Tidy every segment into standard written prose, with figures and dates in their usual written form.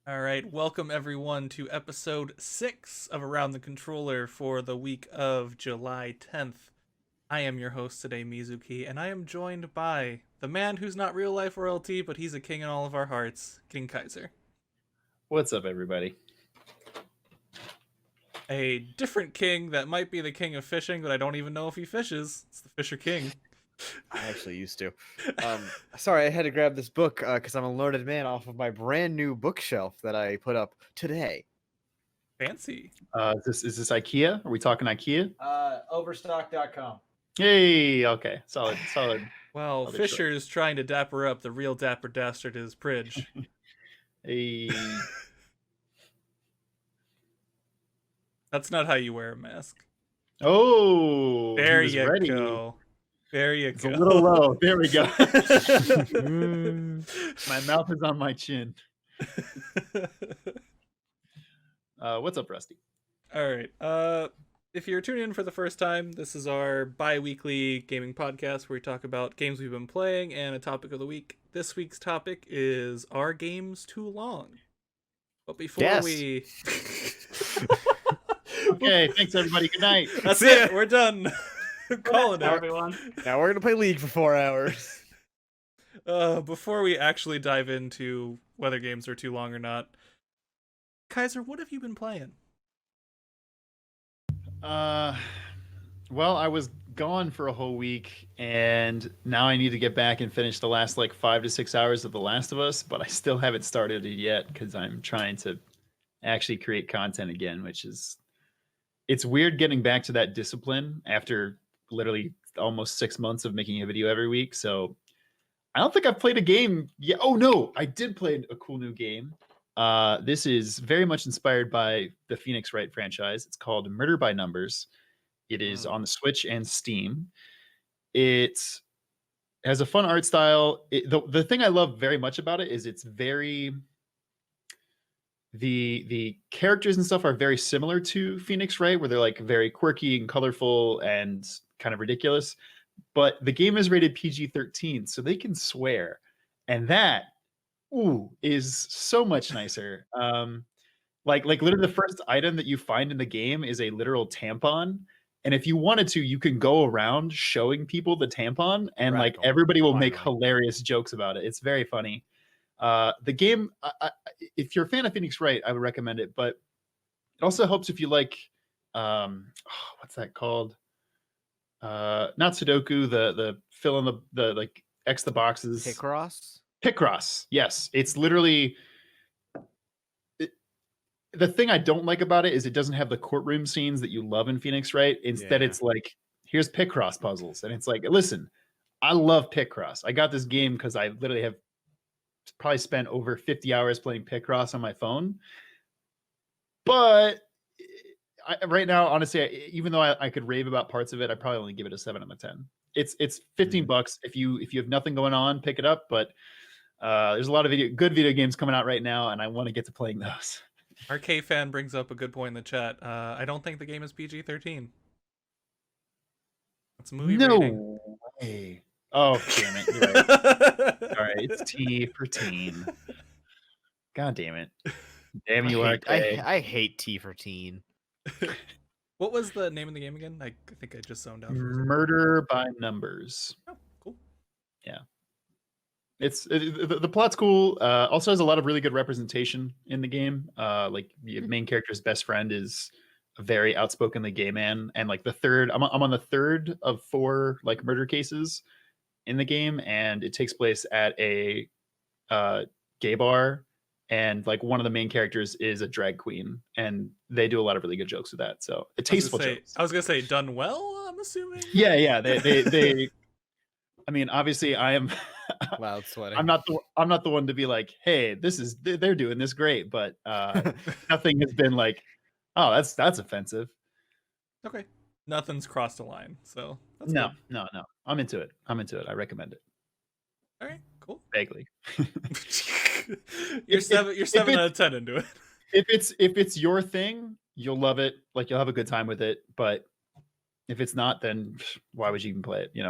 All right, welcome everyone to episode 6 of Around the Controller for the week of July 10th. I am your host today, Mizuki, and I am joined by the man who's not real life royalty, but he's a king in all of our hearts, King Kaiser. What's up, everybody? A different king that might be the king of fishing, but I don't even know if he fishes. It's the Fisher King. I actually used to. Sorry, I had to grab this book because I'm a learned man off of my brand new bookshelf that I put up today. Fancy. Is this IKEA? Are we talking IKEA? Overstock.com. Hey, okay, solid. Well, Other Fisher's trying to dapper up. The real dapper dastard is Pridge. Hey, That's not how you wear a mask. oh, There he was you ready. go. There you It's go. a little low. There we go. Mm. My mouth is on my chin. What's up, Rusty? All right. If you're tuning in for the first time, this is our bi-weekly gaming podcast where we talk about games we've been playing and a topic of the week. This week's topic is, are games too long? But before Yes. we Okay, thanks everybody. Good night. That's See ya. it. We're done. Calling it. everyone. Now we're gonna play League for 4 hours. Before we actually dive into whether games are too long or not, Kaiser, what have you been playing? Well, I was gone for a whole week, and now I need to get back and finish the last 5 to 6 hours of The Last of Us, but I still haven't started it yet because I'm trying to actually create content again, it's weird getting back to that discipline after literally almost 6 months of making a video every week. So I don't think I've played a game yet. Oh no, I did play a cool new game. This is very much inspired by the Phoenix Wright franchise. It's called Murder by Numbers. It is on the Switch and Steam. It has a fun art style. The thing I love very much about it is it's very the characters and stuff are very similar to Phoenix Wright, where they're very quirky and colorful and kind of ridiculous. But the game is rated PG-13, so they can swear, and that is so much nicer. Like literally the first item that you find in the game is a literal tampon. And if you wanted to, you can go around showing people the tampon, and Radical. everybody will make Finally. hilarious jokes about it. It's very funny. The game, if you're a fan of Phoenix Wright, I would recommend it. But it also helps if you like, what's that called? Not Sudoku, the fill in the X the boxes. Picross? Picross. Yes, it's literally. The thing I don't like about it is it doesn't have the courtroom scenes that you love in Phoenix Wright. Instead, Yeah. it's here's Picross puzzles. And it's listen, I love Picross. I got this game because I literally have probably spent over 50 hours playing Picross on my phone. But right now, honestly, even though I could rave about parts of it, I'd probably only give it a 7 out of 10. It's $15. If you have nothing going on, pick it up. But there's a lot of good video games coming out right now, and I want to get to playing those. Our K fan brings up a good point in the chat. I don't think the game is PG-13. It's a movie rating. Way. Oh, damn it. You're right. All right, it's T for teen. God damn it. Damn you, I hate T for teen. What was the name of the game again? I think I just zoned out. For a second. Murder by Numbers. Oh, cool. Yeah. The plot's cool. Also has a lot of really good representation in the game. The main character's best friend is a very outspokenly gay man, and I'm on the third of 4 murder cases in the game, and it takes place at a gay bar, and one of the main characters is a drag queen, and they do a lot of really good jokes with that. So tasteful jokes. I was gonna say done well, I'm assuming. Yeah. They I mean, obviously, I am. Loud sweating. I'm not the one to be like, hey, they're doing this great, but nothing has been oh, that's offensive. Okay. Nothing's crossed a line, so that's No. good. I'm into it. I recommend it. All right, cool. Vaguely. You're If- 7 if out of 10 into it. If it's your thing, you'll love it. You'll have a good time with it. But if it's not, then why would you even play it? You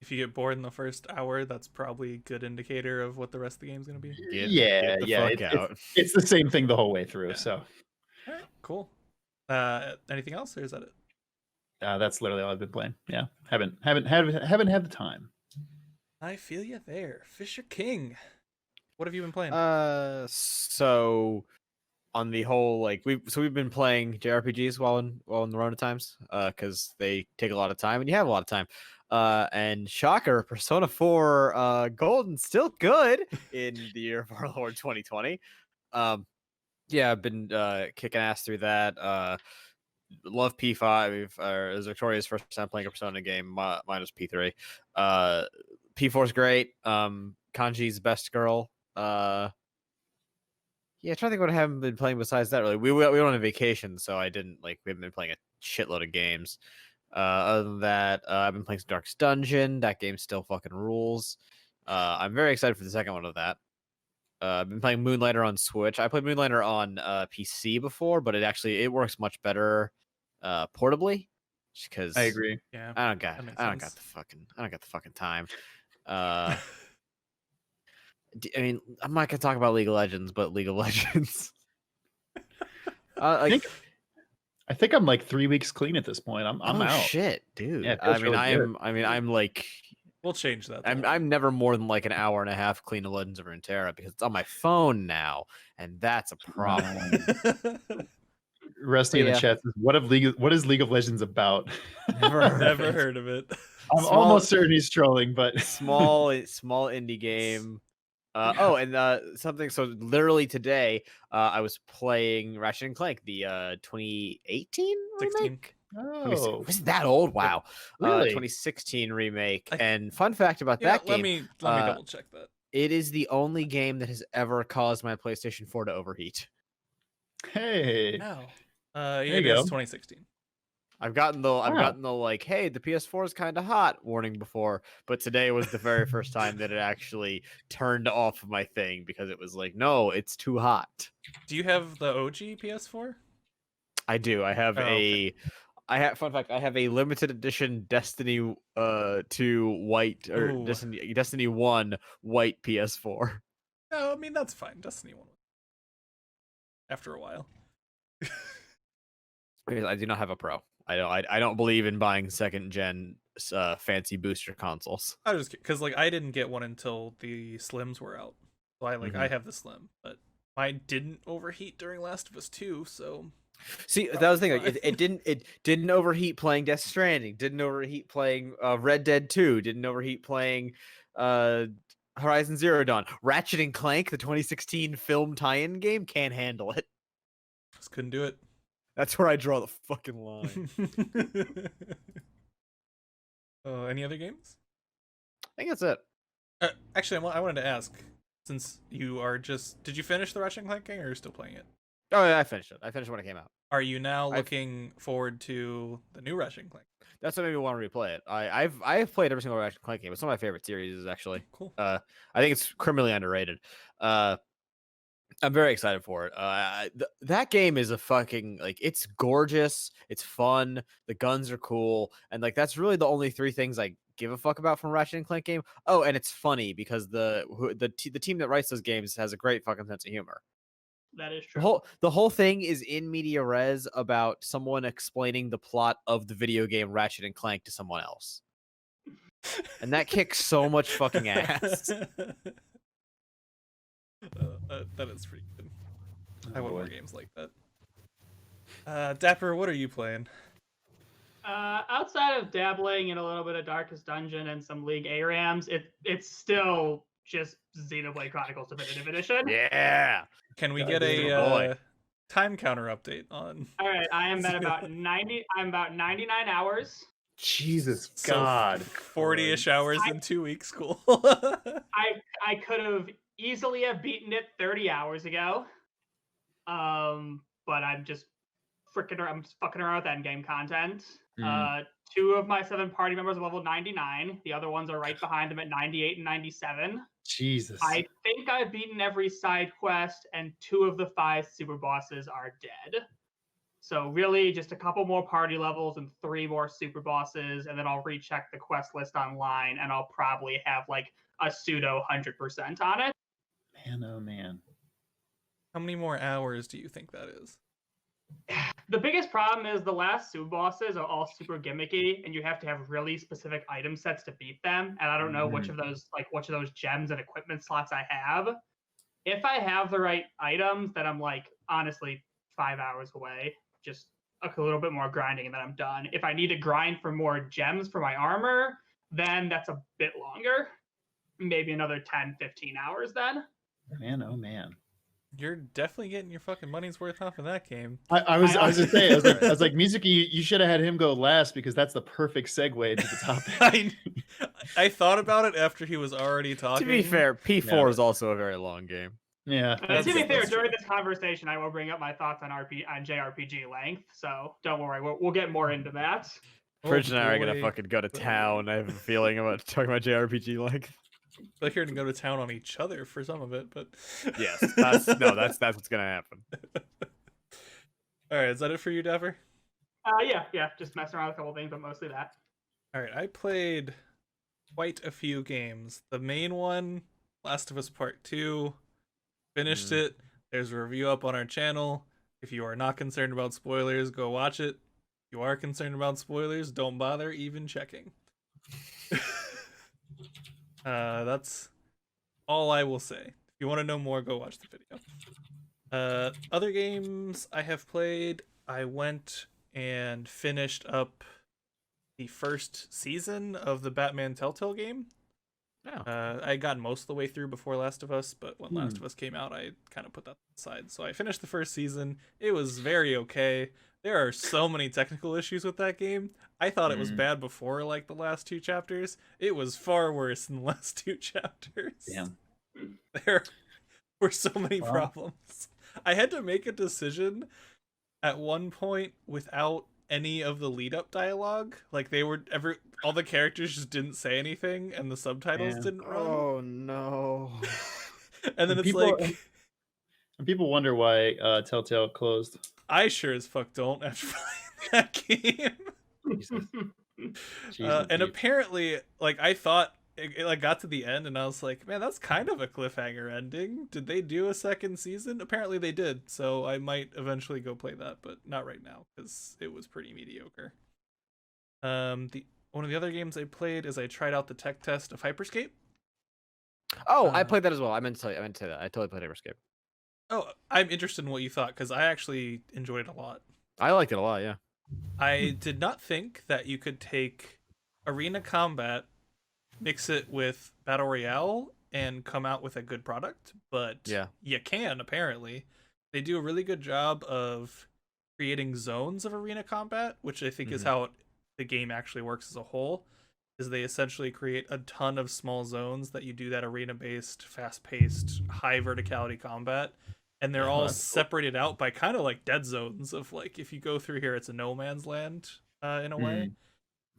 if you get bored in the first hour, that's probably a good indicator of what the rest of the game's gonna be. Yeah, the yeah. fuck out. It's the same thing the whole way through. Yeah. So All right, cool. Anything else, or is that it? that's literally all I've been playing. Yeah, haven't had the time. I feel you there, Fisher King. What have you been playing? So on the whole, like we've been playing JRPGs while in the Rona times, because they take a lot of time and you have a lot of time. And shocker, Persona 4 Golden's still good in the year of our Lord 2020. Yeah, I've been kicking ass through that. Love P5. It was Victoria's first time playing a Persona game. Mine was P3. P4's great. Kanji's best girl. Yeah, trying to think what I haven't been playing besides that. Really, we went on a vacation, so I didn't we haven't been playing a shitload of games. Other than that, I've been playing some Darkest Dungeon. That game still fucking rules. I'm very excited for the second one of that. I've been playing Moonlighter on Switch. I played Moonlighter on PC before, but it works much better portably. Because I agree. Yeah, I don't got that makes I don't got sense. the fucking time. I mean, I'm not gonna talk about League of Legends, but League of Legends. I think I'm like 3 weeks clean at this point. I'm oh out. shit, dude. Yeah, it I feels mean, really good. I'm like, We'll change that. I'm never more than like an hour and a half clean of Legends of Runeterra because it's on my phone now, and that's a problem. Rusty in the Yeah. chat says, "What is League of Legends about?" Never heard of it. I'm almost certain he's trolling, but small indie game. Something. So literally today, I was playing Ratchet and Clank, the 2018 remake. 16. oh, Was it that old? Wow. Really? 2016 remake. I- And fun fact about Yeah, that game, let me double check that. it is the only game that has ever caused my PlayStation 4 to overheat. hey, No. you It is go. 2016. I've gotten the Wow. like, hey, the PS4 is kind of hot warning before, but today was the very first time that it actually turned off my thing because it was like, no, it's too hot. Do you have the OG PS4? I do. I have okay. fun fact, I have a limited edition Destiny 2 white or Ooh. Destiny 1 white PS4. No, I mean that's fine. Destiny 1. After a while. Because I do not have a Pro. I don't believe in buying second gen fancy booster consoles. I was just because I didn't get one until the Slims were out. So I have the Slim, but mine didn't overheat during Last of Us 2, so See, that was the thing. Like, it didn't overheat playing Death Stranding. Didn't overheat playing Red Dead 2. Didn't overheat playing Horizon Zero Dawn. Ratchet and Clank, the 2016 film tie-in game, can't handle it. just couldn't do it. That's where I draw the fucking line. Any other games? I think that's it. Actually, I wanted to ask, since you are did you finish the Ratchet and Clank game, or are you still playing it? Oh yeah, I finished it. I finished when it came out. Are you now looking forward to the new Ratchet and Clank? That's what made me want to replay it. I've played every single Ratchet and Clank game. It's one of my favorite series, actually. Cool. I think it's criminally underrated. I'm very excited for it. That game is a fucking it's gorgeous, it's fun, the guns are cool, and that's really the only three things I give a fuck about from Ratchet and Clank game. Oh, and it's funny because the team that writes those games has a great fucking sense of humor. That is true. The whole thing is in media res about someone explaining the plot of the video game Ratchet and Clank to someone else, and that kicks so much fucking ass. That is pretty good. I want more games like that. Dapper, what are you playing? Outside of dabbling in a little bit of Darkest Dungeon and some League ARAMs, it's still just Xenoblade Chronicles Definitive Edition. Yeah. Can we get a time counter update on? All right, I am at about 90. I'm about 99 hours. Jesus So God, 40-ish hours in 2 weeks. Cool. I could have easily have beaten it 30 hours ago. But I'm just fucking around with endgame content. 2 of my 7 party members are level 99. The other ones are right behind them at 98 and 97. Jesus. I think I've beaten every side quest, and 2 of the 5 super bosses are dead. So really just a couple more party levels and 3 more super bosses, and then I'll recheck the quest list online and I'll probably have like a pseudo 100% on it. Man, oh man. How many more hours do you think that is? The biggest problem is the last super bosses are all super gimmicky, and you have to have really specific item sets to beat them. And I don't know which of those gems and equipment slots I have. If I have the right items, then I'm like honestly 5 hours away. Just a little bit more grinding, and then I'm done. If I need to grind for more gems for my armor, then that's a bit longer. Maybe another 10, 15 hours then. Man, oh man. You're definitely getting your fucking money's worth off of that game. I was just saying, I was like, Mizuki, you should have had him go last because that's the perfect segue into the topic. I thought about it after he was already talking. To be fair, P4 is also a very long game. Yeah. To be fair, that's during true. this conversation, I will bring up my thoughts on JRPG length. So don't worry, we'll get more into that. Fridge and I are gonna boy. fucking go to town. I have a feeling about talking about JRPG length. They're here to go to town on each other for some of it, but Yes, that's what's gonna happen. All right, is that it for you, Dever? Yeah, just messing around with a couple things, but mostly that. All right, I played quite a few games. The main one, Last of Us Part 2, finished it. There's a review up on our channel. If you are not concerned about spoilers, go watch it. If you are concerned about spoilers, don't bother even checking. That's all I will say. If you want to know more, go watch the video. Other games I have played, I went and finished up the first season of the Batman Telltale game. I got most of the way through before Last of Us, but when Last of Us came out, I kind of put that aside. So I finished the first season. It was very okay. There are so many technical issues with that game. I thought it was bad before, like, the last 2 chapters. It was far worse in the last 2 chapters. Damn. There were so many problems. I had to make a decision at one point without any of the lead up dialogue. Like, all the characters just didn't say anything and the subtitles didn't run. Oh no. And then it's people, like, and people wonder why Telltale closed. I sure as fuck don't after playing that game. Jesus. And apparently, like, I thought it like got to the end and I was like, man, that's kind of a cliffhanger ending. Did they do a second season? Apparently they did, so I might eventually go play that, but not right now because it was pretty mediocre. One of the other games I played is I tried out the tech test of Hyperscape. Oh, I played that as well. I meant to say that. I totally played Hyperscape. Oh, I'm interested in what you thought because I actually enjoyed it a lot. I liked it a lot, yeah. I did not think that you could take arena combat, mix it with battle royale, and come out with a good product, but Yeah. you can, apparently. They do a really good job of creating zones of arena combat, which I think is how the game actually works as a whole, is they essentially create a ton of small zones that you do that arena-based, fast-paced, high verticality combat, and they're all separated out by kind of like dead zones of, like, if you go through here, it's a no man's land in a way.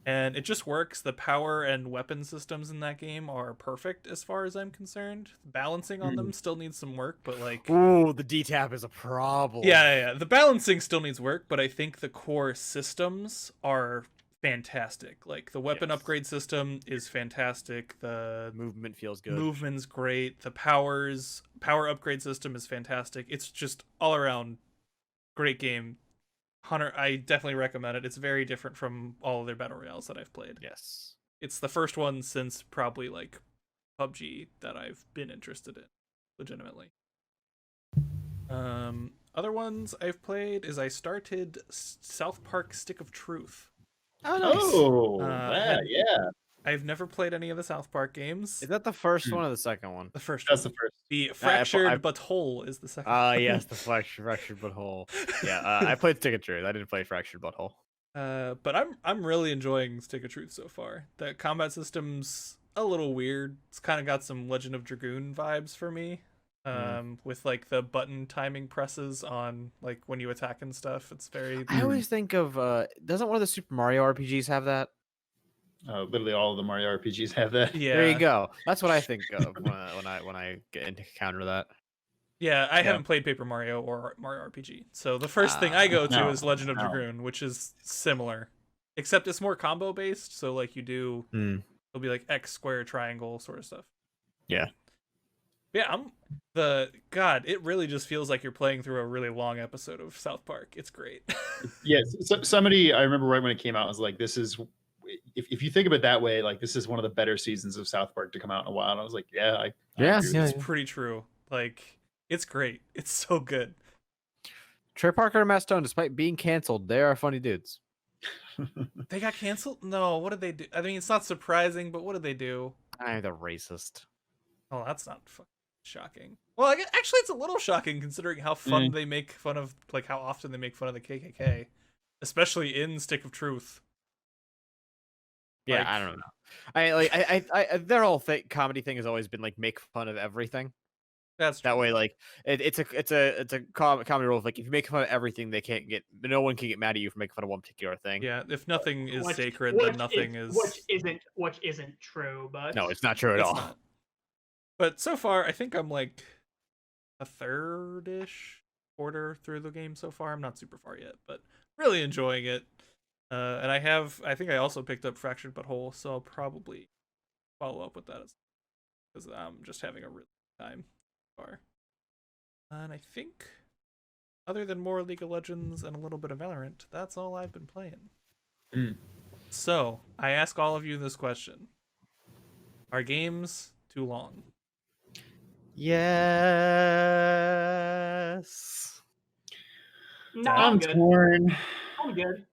And it just works. The power and weapon systems in that game are perfect as far as I'm concerned. Balancing on them still needs some work, but like... Ooh, the D-tap is a problem. Yeah. The balancing still needs work, but I think the core systems are fantastic. Like, the weapon upgrade system is fantastic. The movement feels good. Movement's great. The power upgrade system is fantastic. It's just all around great game. Hunter, I definitely recommend it. It's very different from all other battle royales that I've played. Yes. It's the first one since probably like PUBG that I've been interested in, legitimately. Other ones I've played is I started South Park Stick of Truth. Oh, nice. Oh, yeah. I've never played any of the South Park games. Is that the first one or the second one? The first That's one. the first. The Fractured But Whole is the second. Yes, the fractured butthole. Yeah, I played Stick of Truth. I didn't play Fractured Butthole. But I'm really enjoying Stick of Truth so far. The combat system's a little weird. It's kind of got some Legend of Dragoon vibes for me. With like the button timing presses on like when you attack and stuff. It's very... I always think of doesn't one of the Super Mario RPGs have that? Literally all of the Mario RPGs have that. Yeah. There you go. That's what I think of when I get into encounter that. Yeah, I Yeah. haven't played Paper Mario or Mario RPG. So the first thing I go to No, is Legend of no. Dragoon, which is similar. Except it's more combo based, so like you do Hmm. it'll be like X square triangle sort of stuff. Yeah. Yeah, God, it really just feels like you're playing through a really long episode of South Park. It's great. Yes, so somebody I remember right when it came out was like, "This is if you think of it that way, like this is one of the better seasons of South Park to come out in a while." And I was like, "Yeah, I Yeah, agree with yeah. It's pretty true. Like it's great. It's so good. Trey Parker and Matt Stone, despite being canceled, they are funny dudes. They got canceled? No, what did they do? I mean, it's not surprising, but what did they do? They're racist. Oh, that's not fucking shocking. Well, actually, it's a little shocking considering how fun they make fun of, like how often they make fun of the KKK, especially in Stick of Truth. Yeah, Like- I don't know. I their whole comedy thing has always been like make fun of everything. That's true. That way, like it's a comedy rule. Of, like if you make fun of everything, no one can get mad at you for making fun of one particular thing. Yeah, if nothing is Which- sacred, which then nothing is. which isn't true, but No, it's not true at It's all. not. But so far, I think I'm like a third-ish quarter through the game so far. I'm not super far yet, but really enjoying it. And I think I also picked up Fractured But Whole, so I'll probably follow up with that because I'm just having a really good time so far. And I think, other than more League of Legends and a little bit of Valorant, that's all I've been playing. Mm. So, I ask all of you this question. Are games too long? Yes. no, I'm I'm good. torn. I'm good.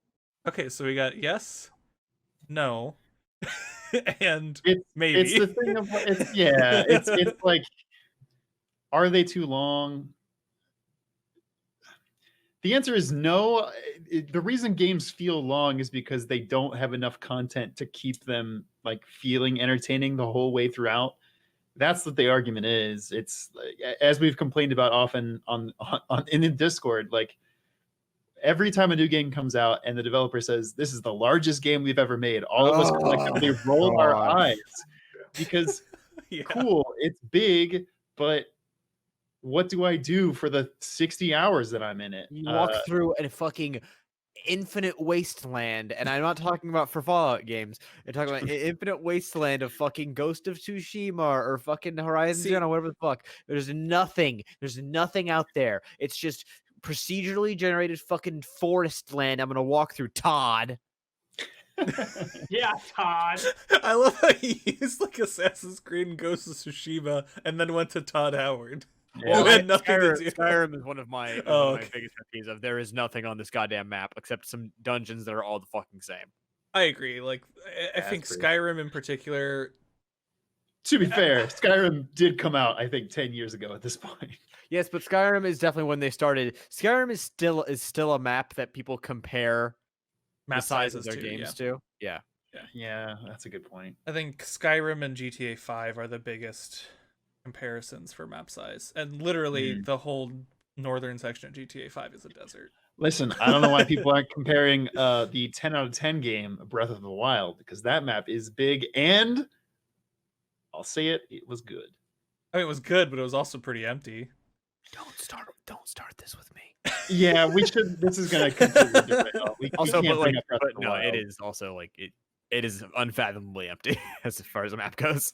Okay, so we got yes, no, and It's maybe. It's the thing of it's like, are they too long? The answer is no. The reason games feel long is because they don't have enough content to keep them like feeling entertaining the whole way throughout. That's what the argument is. It's like, as we've complained about often on in the Discord, like every time a new game comes out and the developer says this is the largest game we've ever made, all of us collectively roll our eyes because Yeah. cool, it's big, but what do I do for the 60 hours that I'm in it? You walk through a fucking infinite wasteland, and I'm not talking about for Fallout games. I'm talking about an infinite wasteland of fucking Ghost of Tsushima or fucking Horizon See- Zero, whatever the fuck. There's nothing out there. It's just procedurally generated fucking forest land. I'm gonna walk through Todd. Yeah, Todd. I love how he used like Assassin's Creed and Ghost of Tsushima and then went to Todd Howard. Yeah. Who had nothing to do. Skyrim is one of my, Okay. biggest pet peeves of there is nothing on this goddamn map except some dungeons that are all the fucking same. I agree. Like, I Yeah, think that's pretty- Skyrim in particular. To be fair, Skyrim did come out, I think, 10 years ago at this point. Yes, but Skyrim is definitely when they started. Skyrim is still a map that people compare Map the size of sizes their too, games to. Yeah. Yeah, that's a good point. I think Skyrim and GTA 5 are the biggest comparisons for map size. And literally the whole northern section of GTA 5 is a desert. Listen, I don't know why people aren't comparing the 10 out of 10 game Breath of the Wild, because that map is big and I'll say it was good. I mean, it was good, but it was also pretty empty. Don't start this with me. Yeah, we should. This is going to completely different. We Also, can't but bring like, up Breath but of the no, it Wild. is also like it is unfathomably empty as far as the map goes.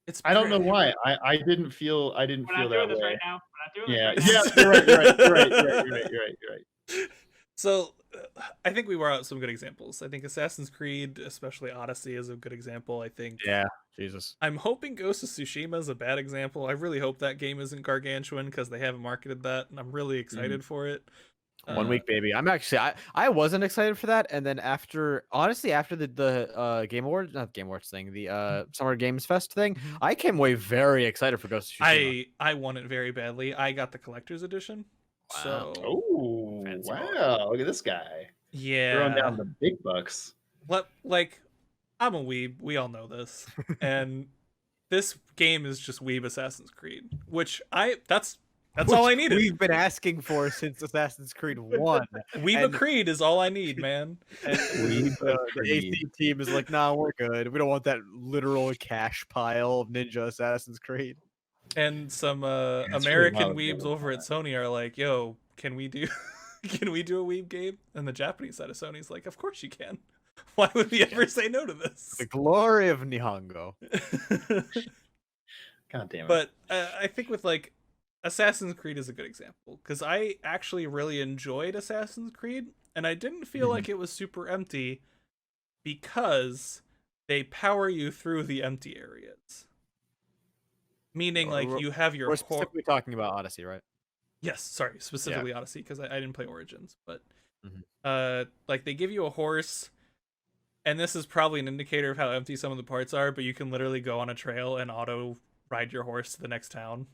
It's I don't know pretty- why. I didn't feel We're feel not that doing this way. right now. We're not doing Yeah, this right yeah, you're right. You're right. So, I think we were out some good examples. I think Assassin's Creed, especially Odyssey, is a good example. I think. Yeah, Jesus. I'm hoping Ghost of Tsushima is a bad example. I really hope that game isn't gargantuan because they haven't marketed that, and I'm really excited for it. 1 week, baby. I'm actually I wasn't excited for that, and then after the Game Awards, not Game Awards thing, the Summer Games Fest thing, Mhm. I came away very excited for Ghost of Tsushima. I want it very badly. I got the collector's edition. Wow. So Oh, Fancy wow. Look at this guy. yeah, Throwing down the big bucks. like I'm a weeb. We all know this, and this game is just weeb Assassin's Creed, which that's all I needed. We've been asking for since Assassin's Creed 1. Weeb and- Creed is all I need, man. And the AC team is like, nah, we're good. We don't want that literal cash pile of Ninja Assassin's Creed. And some That's really American wild. weebs over at Sony are like, "Yo, can we do can we do a weeb game?" And the Japanese side of Sony's like, "Of course you can. Why would we ever say no to this?" The glory of Nihongo. God damn it. But I think with like Assassin's Creed is a good example because I actually really enjoyed Assassin's Creed and I didn't feel Mhm. like it was super empty because they power you through the empty areas. Meaning, like, We're- you have your We're specifically talking about Odyssey, right? Yes, sorry, specifically Odyssey because I didn't play Origins, but like they give you a horse, and this is probably an indicator of how empty some of the parts are. But you can literally go on a trail and auto ride your horse to the next town.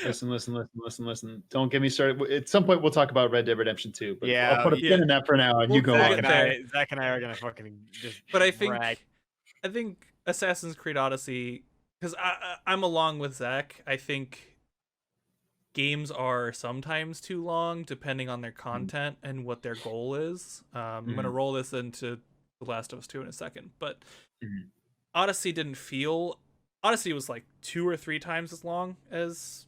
Listen. Don't get me started. At some point, we'll talk about Red Dead Redemption 2. But Yeah, I'll put a yeah. pin in that for now, and you go we'll on. get there. Zach and I are gonna fucking just. But I think Assassin's Creed Odyssey, because I'm along with Zach. I think games are sometimes too long depending on their content and what their goal is. I'm gonna roll this into The Last of Us 2 in a second, but Odyssey didn't feel. Odyssey was like 2 or 3 times as long as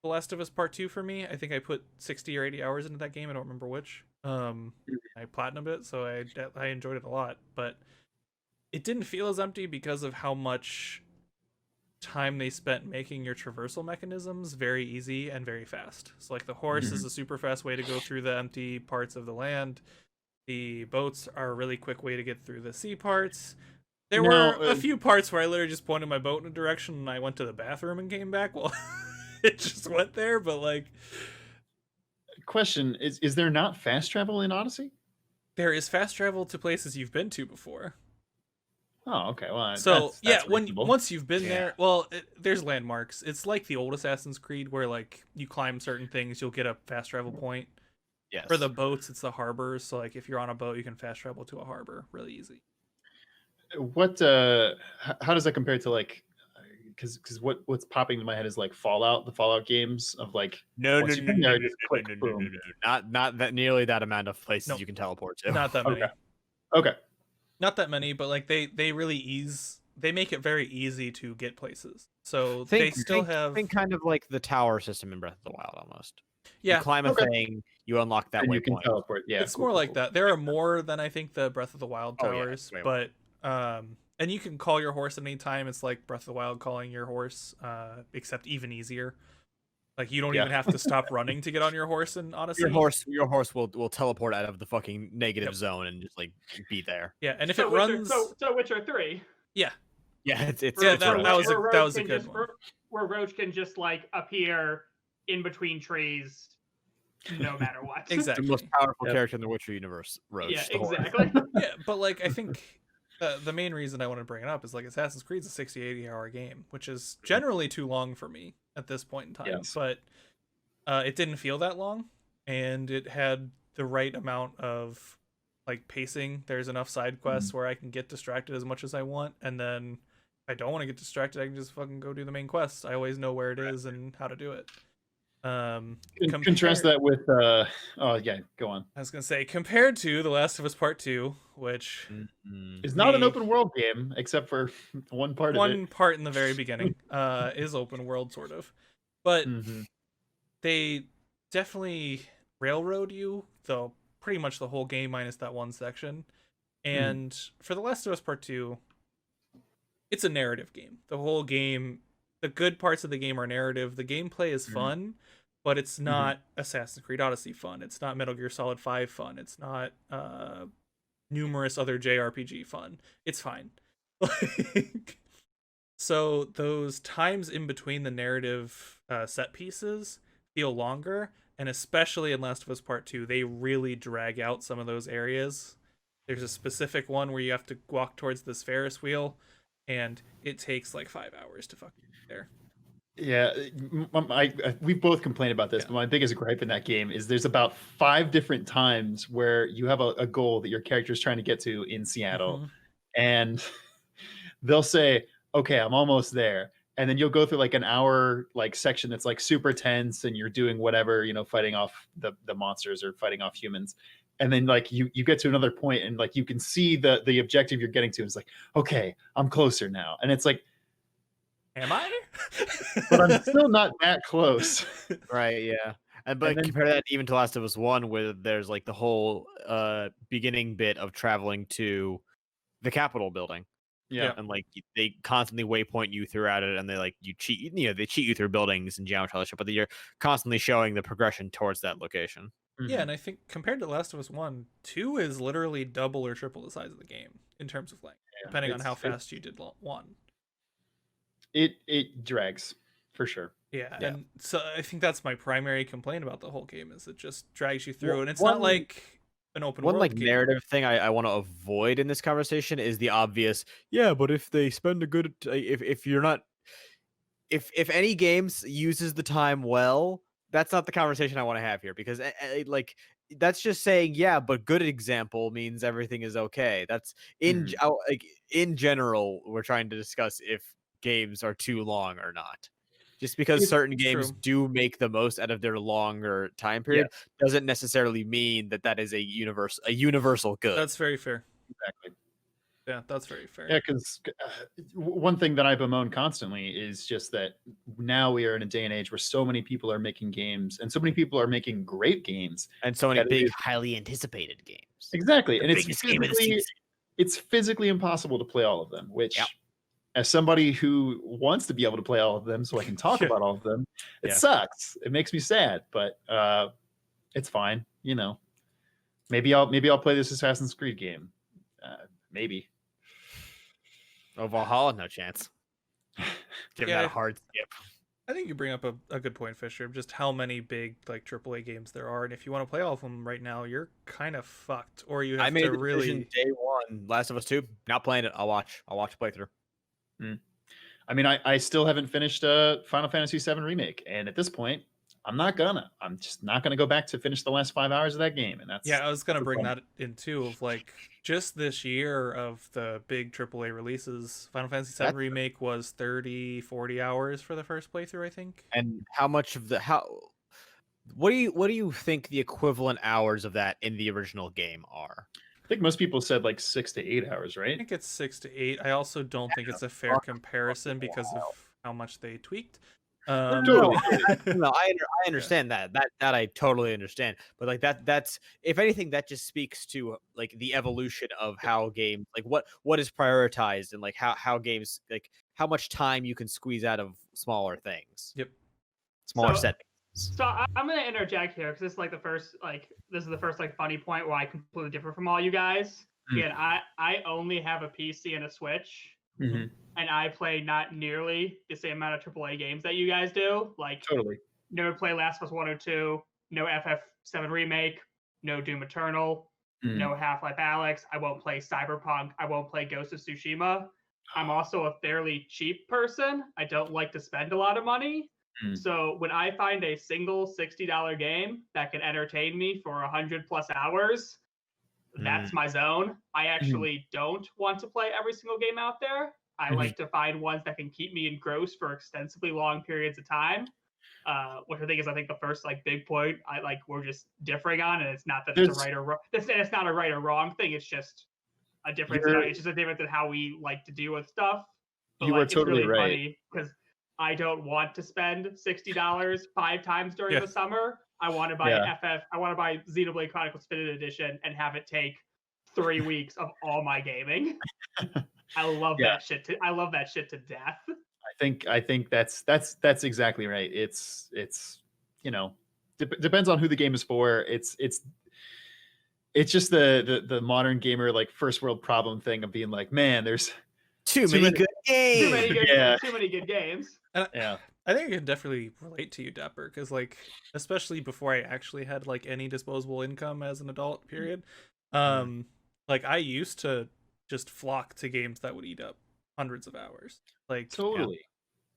The Last of Us Part 2 for me. I think I put 60 or 80 hours into that game. I don't remember which. I platinumed it, so I enjoyed it a lot, but it didn't feel as empty because of how much time they spent making your traversal mechanisms very easy and very fast. So like the horse is a super fast way to go through the empty parts of the land. The boats are a really quick way to get through the sea parts. There were a few parts where I literally just pointed my boat in a direction and I went to the bathroom and came back. Well, it just went there, but like... Question, is there not fast travel in Odyssey? There is fast travel to places you've been to before. Oh, okay. Well, so that's once you've been there, well, there's landmarks. It's like the old Assassin's Creed where like you climb certain things, you'll get a fast travel point. Yes. For the boats, it's the harbors. So like if you're on a boat, you can fast travel to a harbor really easy. What? How does that compare to like? Because what's popping in my head is like Fallout, the Fallout games of like No, once you've been there, just click, boom. Not that nearly that amount of places Nope. you can teleport to. Not that many. Okay. Not that many, but like they really they make it very easy to get places. So they still have kind of like the tower system in Breath of the Wild almost. Yeah. You climb a thing, you unlock that And waypoint. you can teleport. Yeah, it's more like that. There are more than I think the Breath of the Wild Oh, yeah, towers, way but and you can call your horse at any time. It's like Breath of the Wild calling your horse, except even easier. Like you don't even have to stop running to get on your horse in Odyssey. Your horse will teleport out of the fucking negative zone and just like be there. Yeah, and if So it runs, Witcher 3, yeah, it's Yeah, that was a good one. Where Roach can just like appear in between trees, no matter what. exactly. The most powerful character in the Witcher universe, Roach. Yeah, the horse. exactly. Yeah, but like I think the main reason I want to bring it up is like Assassin's Creed's a 60-80 hour game, which is generally too long for me at this point in time. Yes. But it didn't feel that long, and it had the right amount of like pacing. There's enough side quests where I can get distracted as much as I want, and then if I don't want to get distracted, I can just fucking go do the main quest. I always know where it is and how to do it. Contrast that with oh yeah, go on. I was gonna say compared to The Last of Us Part 2, which It's not an open world game except for one part of it. One part in the very beginning is open world sort of, but they definitely railroad you though pretty much the whole game minus that one section. And for The Last of Us Part 2, it's a narrative game. The whole game, the good parts of the game are narrative. The gameplay is fun, but it's not Assassin's Creed Odyssey fun. It's not Metal Gear Solid 5 fun. It's not numerous other JRPG fun. It's fine. So those times in between the narrative set pieces feel longer, and especially in Last of Us Part 2, they really drag out some of those areas. There's a specific one where you have to walk towards this Ferris wheel, and it takes like 5 hours to fucking get there. Yeah, we've both complained about this, but my biggest gripe in that game is there's about 5 different times where you have a goal that your character is trying to get to in Seattle, and they'll say, okay, I'm almost there. And then you'll go through like an hour like section that's like super tense and you're doing whatever, fighting off the monsters or fighting off humans. And then like you get to another point and like you can see the objective you're getting to. And it's like, okay, I'm closer now. And it's like, Am I? but I'm still not that close. Right, yeah. But then- compare that even to Last of Us 1, where there's like the whole beginning bit of traveling to the Capitol building. Yeah. And like they constantly waypoint you throughout it, and they like you cheat. They cheat you through buildings and geometry, all that shit, but you're constantly showing the progression towards that location. Yeah, and I think compared to Last of Us 1, 2 is literally double or triple the size of the game in terms of length, depending on how fast you did 1. It drags for sure. Yeah, Yeah. and so I think that's my primary complaint about the whole game is it just drags you through, Well, and it's not like an open One world like game. narrative thing I want to avoid in this conversation is the obvious. Yeah, but if they spend a good, if you're not, if any games uses the time well, that's not the conversation I want to have here, because like that's just saying yeah, but good example means everything is okay. That's like in general we're trying to discuss if games are too long or not. Just because certain games true. do make the most out of their longer time period doesn't necessarily mean that that is a universal good. That's very fair. Exactly. Yeah, that's very fair. Yeah, because one thing that I bemoan constantly is just that now we are in a day and age where so many people are making games, and so many people are making great games, and so many that big, is- highly anticipated games. exactly, The and biggest game of the season. it's physically impossible to play all of them. Which, Yep. as somebody who wants to be able to play all of them, so I can talk Yeah. about all of them, it Yeah. sucks. It makes me sad, but it's fine. Maybe I'll play this Assassin's Creed game. Maybe. Oh, Valhalla, no chance. Give Yeah. that a hard skip. I think you bring up a good point, Fisher, of just how many big like AAA games there are, and if you want to play all of them right now, you're kind of fucked, or you have I made to the really. decision day one. Last of Us 2, not playing it. I'll watch a playthrough. I mean, I still haven't finished Final Fantasy VII Remake, and at this point, I'm just not gonna go back to finish the last 5 hours of that game, and that's Yeah, I was gonna bring bummer. that in too. Of like just this year of the big AAA releases, Final Fantasy VII That's- Remake was 30-40 hours for the first playthrough, I think. And how much of the what do you think the equivalent hours of that in the original game are? I think most people said like 6 to 8 hours, I right? think it's 6 to 8. I also don't think it's a fair comparison because of how much they tweaked. Totally. No, I understand that I totally understand, but like that's if anything that just speaks to like the evolution of how games like what is prioritized and like how games like how much time you can squeeze out of smaller things. Yep. Smaller So- settings. So I'm gonna interject here because this is like the first funny point where I completely differ from all you guys. Again, I only have a PC and a Switch, Mhm. and I play not nearly the same amount of AAA games that you guys do. Like, Totally. never play Last of Us 1 or 2, no FF7 Remake, no Doom Eternal, Mhm. no Half-Life Alyx. I won't play Cyberpunk. I won't play Ghost of Tsushima. I'm also a fairly cheap person. I don't like to spend a lot of money. Mm. So when I find a single $60 game that can entertain me for 100 plus hours, that's my zone. I actually don't want to play every single game out there. I like to find ones that can keep me engrossed for extensively long periods of time. Which I think is the first like big point we're just differing on, and it's not that it's a right or wrong. It's not a right or wrong thing. It's just a difference. It's just a difference in how we like to deal with stuff. But, You are it's totally really right. funny because I don't want to spend $60 5 times during the summer. I want to buy I want to buy Xenoblade Chronicles Definitive Edition and have it take 3 weeks of all my gaming. I love that shit. I love that shit to death. I think that's exactly right. It's depends on who the game is for. It's just the modern gamer like first world problem thing of being like, man, there's Too many good games. Too many good games. And yeah. I think I can definitely relate to you, Dapper, because like especially before I actually had like any disposable income as an adult, period. Like I used to just flock to games that would eat up hundreds of hours. Like Totally.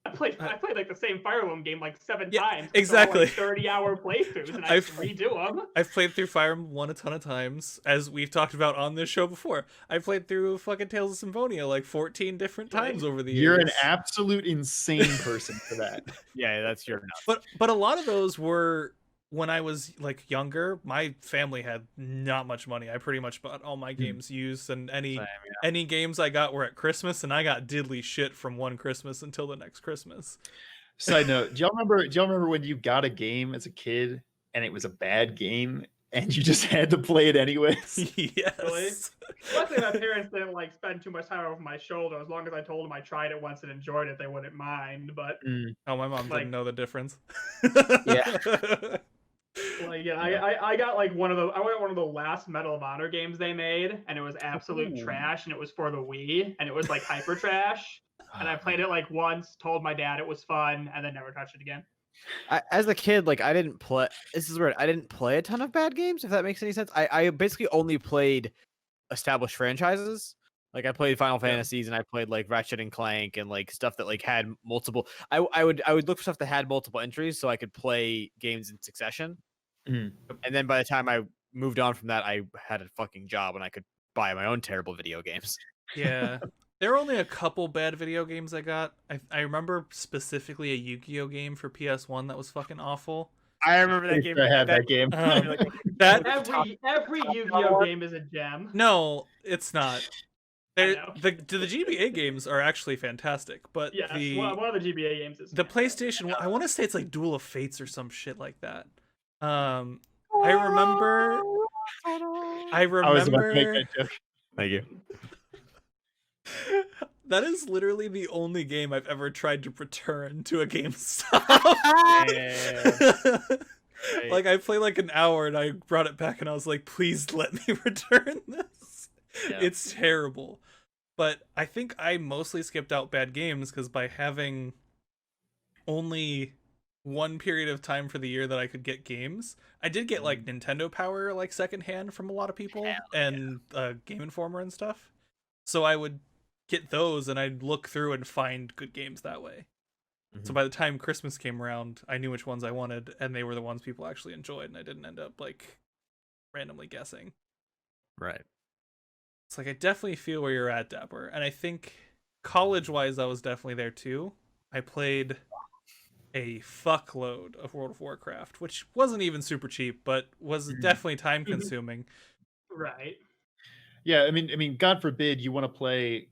I played like the same Fire Emblem game like 7 times. Exactly. Like 30-hour playthroughs, and I redo them. I've played through Fire Emblem 1 a ton of times, as we've talked about on this show before. I played through fucking Tales of Symphonia like 14 different times over the years. You're an absolute insane person for that. Yeah, that's your nuts. But a lot of those were when I was like younger, my family had not much money. I pretty much bought all my games used, and Same, any games I got were at Christmas, and I got diddly shit from one Christmas until the next Christmas. Side note: Do y'all remember when you got a game as a kid and it was a bad game and you just had to play it anyways? Yes. Luckily, my parents didn't like spend too much time over my shoulder. As long as I told them I tried it once and enjoyed it, they wouldn't mind. But Oh, my mom Like- didn't know the difference. Yeah. like, yeah, Yeah. I got like I got one of the last Medal of Honor games they made, and it was absolute Ooh. trash, and it was for the Wii, and it was like hyper trash. And I played it like once, told my dad it was fun, and then never touched it again. As a kid, like I didn't play. This is weird. I didn't play a ton of bad games. If that makes any sense, I basically only played established franchises. Like I played Final Fantasies and I played like Ratchet and Clank and like stuff that like had multiple. I would look for stuff that had multiple entries so I could play games in succession. Mhm. And then by the time I moved on from that, I had a fucking job and I could buy my own terrible video games. Yeah. There were only a couple bad video games I got. I remember specifically a Yu-Gi-Oh game for PS1 that was fucking awful. I remember that Pretty game. sure I had that game. That Every Yu-Gi-Oh game is a gem. no, it's not. I There, know. the GBA games are actually fantastic, but Yes, the one of the GBA games is the fantastic. PlayStation one, I want to say it's like Duel of Fates or some shit like that. I remember. I I was about to make remember. that joke. Thank you. That is literally the only game I've ever tried to return to a GameStop. Like I played like an hour and I brought it back and I was like, please let me return this. Yeah. It's terrible. But I think I mostly skipped out bad games because by having only one period of time for the year that I could get games, I did get like Nintendo Power like secondhand from a lot of people and Game Informer and stuff. So I would get those and I'd look through and find good games that way. So by the time Christmas came around, I knew which ones I wanted, and they were the ones people actually enjoyed, and I didn't end up like randomly guessing. Right. It's like I definitely feel where you're at, Dapper, and I think college-wise, I was definitely there too. I played a fuckload of World of Warcraft, which wasn't even super cheap, but was definitely time-consuming. Right. Yeah, I mean, God forbid you want to play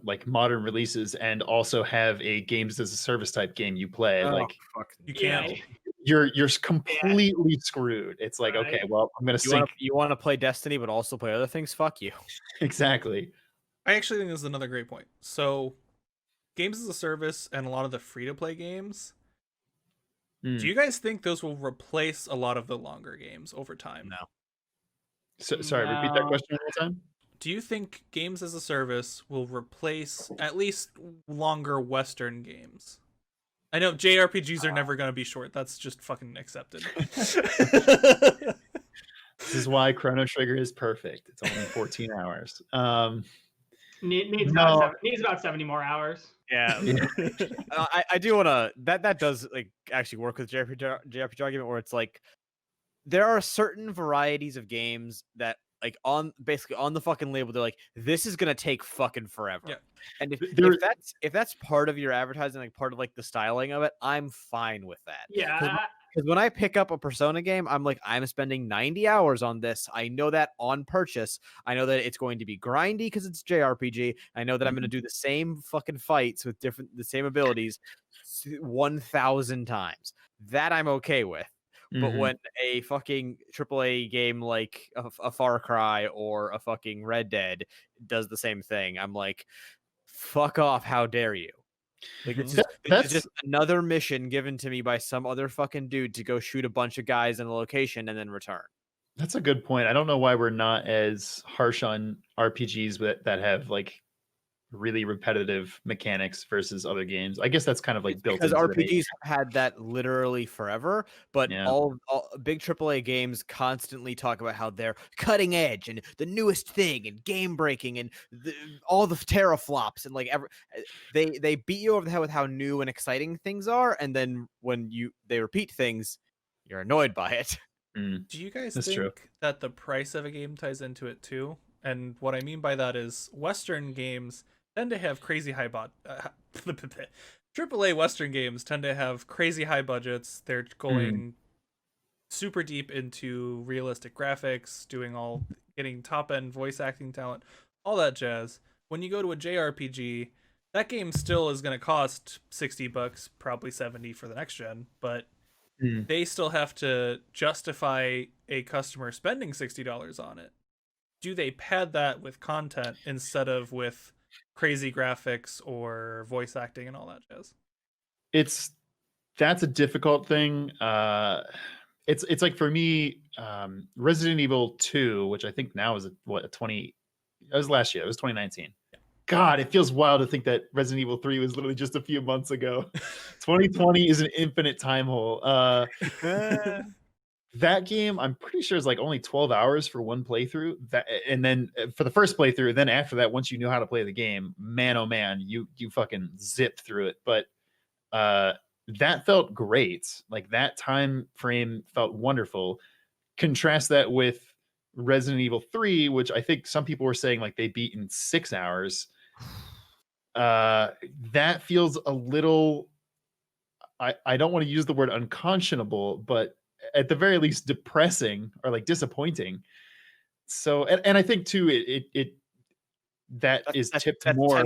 like modern releases and also have a games as a service type game you play. Like fuck. You Yeah. can't. you're completely screwed. It's like, Right. okay, well, I'm gonna sync You want to play Destiny but also play other things? Fuck you. exactly. I actually think this is another great point. So, games as a service and a lot of the free-to-play games, Mm. do you guys think those will replace a lot of the longer games over time? No. Sorry, repeat that No. question one more time. Do you think games as a service will replace at least longer Western games? I know JRPGs are never going to be short. That's just fucking accepted. This is why Chrono Trigger is perfect. It's only 14 hours. Needs No. about 70 more hours. Yeah. I do want to that does like actually work with JRPG argument where it's like there are certain varieties of games that like on basically on the fucking label they're like this is gonna take fucking forever. Yeah. And There- if that's part of your advertising, like part of like the styling of it, I'm fine with that. Yeah. Because when I pick up a Persona game, I'm like, I'm spending 90 hours on this. I know that on purchase. I know that it's going to be grindy because it's JRPG. I know that I'm going to do the same fucking fights with the same abilities 1,000 times. That I'm okay with. But Mhm. when a fucking AAA game like a Far Cry or a fucking Red Dead does the same thing, I'm like, fuck off, how dare you? Like it's That's just another mission given to me by some other fucking dude to go shoot a bunch of guys in a location and then return. that's a good point. I don't know why we're not as harsh on RPGs that have like really repetitive mechanics versus other games. I guess that's kind of like built Because into the RPGs had that literally forever, but Yeah. all big AAA games constantly talk about how they're cutting edge and the newest thing and game breaking and all the teraflops and like they beat you over the head with how new and exciting things are, and then when they repeat things, you're annoyed by it. Mm. Do you guys That's think true. that the price of a game ties into it too? And what I mean by that is Western games tend to have crazy high AAA Western games tend to have crazy high budgets. They're going super deep into realistic graphics, getting top end voice acting talent, all that jazz. When you go to a JRPG, that game still is going to cost $60, probably 70 for the next gen, but Mm. they still have to justify a customer spending $60 on it. Do they pad that with content instead of with crazy graphics or voice acting and all that jazz? That's a difficult thing. It's like for me, Resident Evil 2, which I think now is a 20. It was last year. It was 2019. God, it feels wild to think that Resident Evil 3 was literally just a few months ago. 2020 is an infinite time hole. That game, I'm pretty sure is like only 12 hours for one playthrough. And then for the first playthrough, then after that, once you knew how to play the game, man, oh man, you fucking zipped through it. But that felt great. Like that time frame felt wonderful. Contrast that with Resident Evil 3, which I think some people were saying like they beat in 6 hours. That feels a little, I don't want to use the word unconscionable, but at the very least depressing or like disappointing. So and I think too it that is tipped more.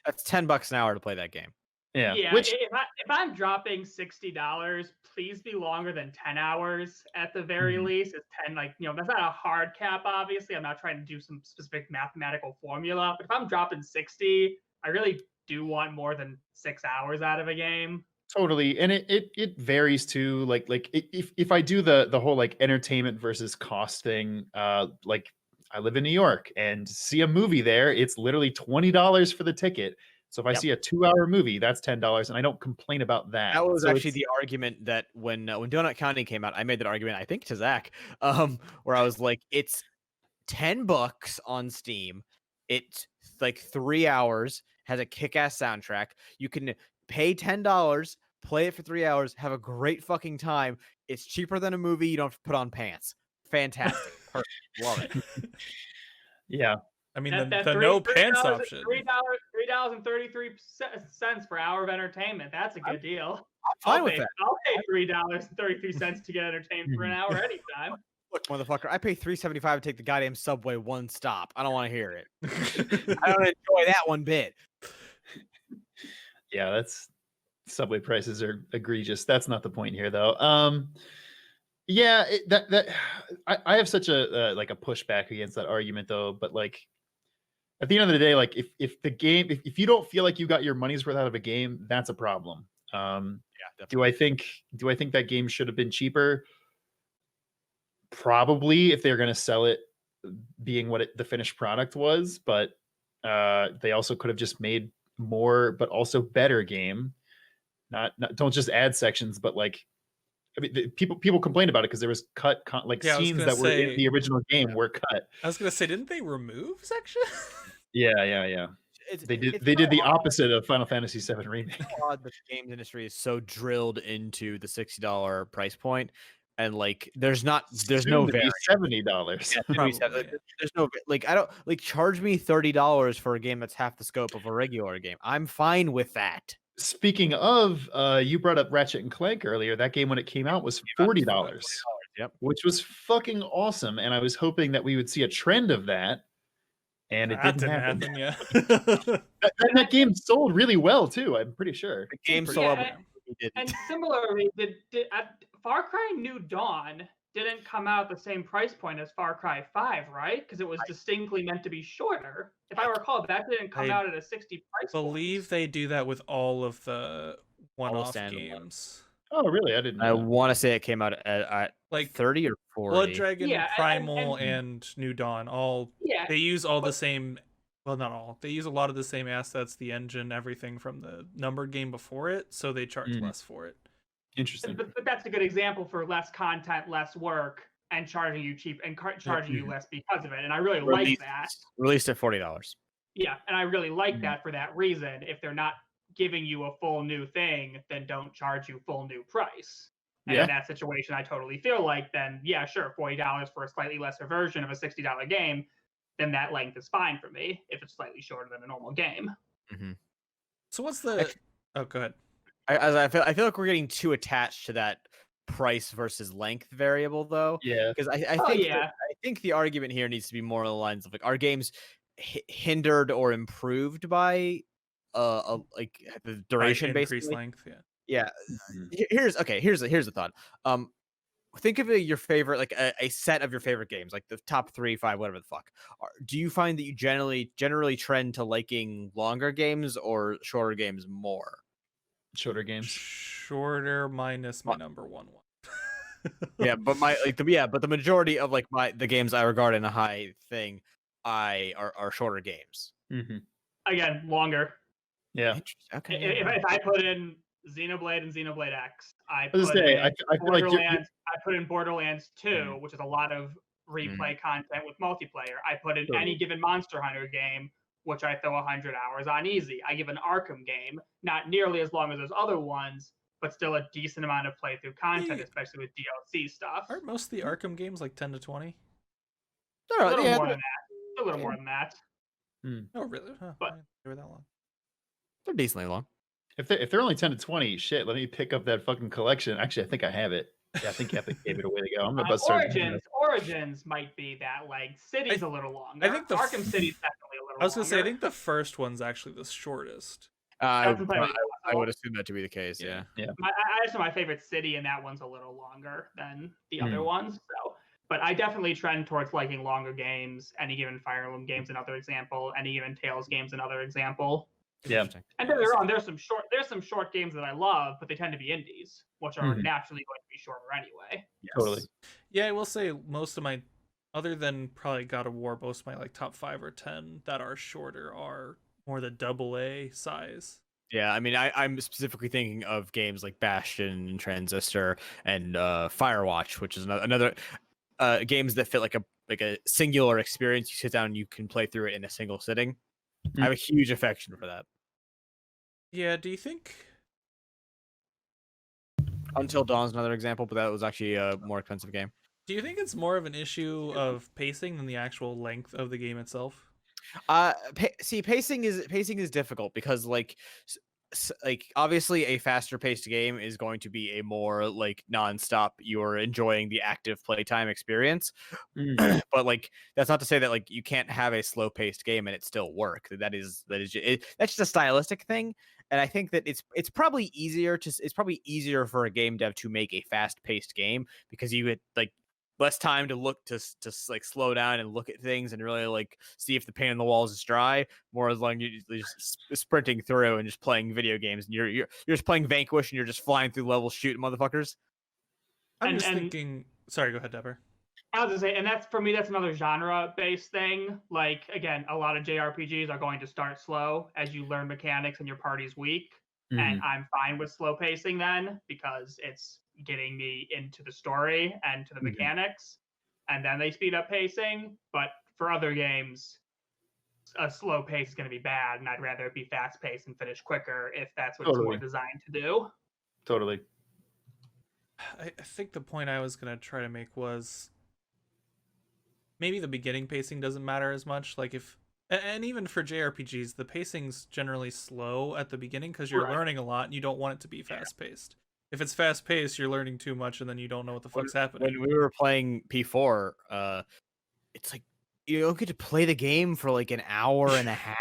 That's $10 an hour to play that game. Yeah. Which if I'm dropping $60, please be longer than 10 hours at the very least. It's 10, like, that's not a hard cap, obviously. I'm not trying to do some specific mathematical formula, but if I'm dropping 60, I really do want more than 6 hours out of a game. Totally. And it varies too. Like if I do the whole like entertainment versus cost thing, like I live in New York and see a movie there, it's literally $20 for the ticket. So if I see a 2-hour movie, that's $10, and I don't complain about that. That was so actually the argument that when Donut County came out, I made that argument, I think, to Zach, where I was like, it's $10 on Steam. It's like 3 hours, has a kick-ass soundtrack. You can pay $10, play it for 3 hours, have a great fucking time. It's cheaper than a movie. You don't have to put on pants. Fantastic. Perfect. Love it. Yeah. I mean, the no pants option. $3.33 per hour of entertainment. That's a good deal. I'm fine with that. I'll pay $3.33 to get entertained for an hour anytime. Look, motherfucker, I pay $3.75 to take the goddamn subway one stop. I don't want to hear it. I don't enjoy that one bit. Yeah, that's subway prices are egregious. That's not the point here, though. Yeah, I have such a like a pushback against that argument, though. But like, at the end of the day, like if the game, if you don't feel like you got your money's worth out of a game, that's a problem. Yeah, do I think that game should have been cheaper? Probably, if they're going to sell it being what the finished product was, but they also could have just made more but also better game. Not don't just add sections, but like, I mean, people complained about it because there was scenes that were in the original game were cut. I was gonna say, didn't they remove sections? Yeah. They did the opposite of Final Fantasy VII Remake. It's odd that the games industry is so drilled into the $60 price point, and like there's no variance. $70. Yeah, there's no like, I don't like, charge me $30 for a game that's half the scope of a regular game. I'm fine with that. Speaking of, you brought up Ratchet and Clank earlier. That game when it came out was $40. Yep. Which was fucking awesome, and I was hoping that we would see a trend of that. And it didn't happen. Yeah. that game sold really well too. I'm pretty sure The game sold. And similarly, did Far Cry New Dawn didn't come out at the same price point as Far Cry 5, right? Because it was distinctly meant to be shorter. If I recall, that didn't come out at a 60 price point. I believe they do that with all of the one-off games. Oh, really? I didn't know. I want to say it came out at like 30 or 40. Blood Dragon, Primal, and New Dawn. They use all the same. Well, not all. They use a lot of the same assets, the engine, everything from the numbered game before it, so they charge less for it. Interesting. But that's a good example for less content, less work, and charging you cheap and charging you less because of it. And I really like that. Released at $40. Yeah, and I really like that for that reason. If they're not giving you a full new thing, then don't charge you full new price. And in that situation, I totally feel like then, yeah, sure, $40 for a slightly lesser version of a $60 game, then that length is fine for me if it's slightly shorter than a normal game. Mm-hmm. So what's the? Oh, go ahead. I feel like we're getting too attached to that price versus length variable though. Yeah. Because I Oh, think yeah. I think the argument here needs to be more along the lines of like, are games hindered or improved by like the By duration increased basically? length, yeah. Yeah. Mhm. Here's the thought. Think of your favorite, like a set of your favorite games, like the top 3, 5, whatever the fuck. Do you find that you generally trend to liking longer games or shorter games more? Shorter games. Shorter minus my number one. Yeah, but but the majority of like the games I regard in a high thing, are shorter games. Hmm. Again, longer. Yeah. Interesting. Okay. If I put in Xenoblade and Xenoblade X, I I was put gonna say, in I feel like Borderlands. I put in Borderlands 2, Mhm. which is a lot of replay content with multiplayer. I put in Totally. any given Monster Hunter game, which I throw 100 hours on easy. I give an Arkham game, not nearly as long as those other ones, but still a decent amount of playthrough content, Yeah. especially with DLC stuff. Aren't most of the Arkham games like 10 to 20? A little Yeah, more than that. A little more than that. Oh, really? Huh, But- they were that long. they're decently long. If they're only 10 to 20, shit, let me pick up that fucking collection. Actually, I think I have it. Yeah, I think Epic gave it away to go. I'm about to start. Origins might be that. Like City's a little longer. I think the Arkham City's definitely a little longer. I was gonna say, I think the first one's actually the shortest. I That's entirely I possible. would assume that to be the case. Yeah. I just know my favorite city, and that one's a little longer than the other Hmm. ones. So, but I definitely trend towards liking longer games. Any given Fire Emblem game's another example. Any given Tales game's another example. Yeah. Interesting. And don't get me wrong, there's some short games that I love, but they tend to be indies, which are Mhm. naturally going to be shorter anyway. Totally. Yeah, I will say most of my, other than probably God of War, most of my like top 5 or 10 that are shorter are more the AA size. Yeah, I mean, I'm specifically thinking of games like Bastion and Transistor and Firewatch, which is another games that fit like a singular experience. You sit down and you can play through it in a single sitting. I have a huge affection for that. Yeah, do you think? Until Dawn's another example, but that was actually a more expensive game. Do you think it's more of an issue of pacing than the actual length of the game itself? See, pacing is difficult because like obviously a faster paced game is going to be a more like nonstop, you're enjoying the active playtime experience. But like that's not to say that like you can't have a slow paced game and it still work. That's just a stylistic thing. And I think that it's probably easier for a game dev to make a fast paced game because you get like less time to look to like slow down and look at things and really like see if the paint on the walls is dry. More as long as you're just sprinting through and just playing video games and you're just playing Vanquish and you're just flying through levels shooting motherfuckers. I'm just thinking. Sorry, go ahead, Dapper. I was gonna say, and that's for me, that's another genre-based thing. Like again, a lot of JRPGs are going to start slow as you learn mechanics and your party's weak. And I'm fine with slow pacing then because it's getting me into the story and to the mechanics, and then they speed up pacing. But for other games, a slow pace is going to be bad, and I'd rather it be fast paced and finish quicker if that's what it's more designed to do. Totally. I think the point I was gonna try to make was maybe the beginning pacing doesn't matter as much. Like if, and even for JRPGs, the pacing's generally slow at the beginning because you're learning a lot and you don't want it to be fast paced. If it's fast paced, you're learning too much and then you don't know what the fuck's happening. When we were playing P4, it's like you don't get to play the game for like an hour and a half.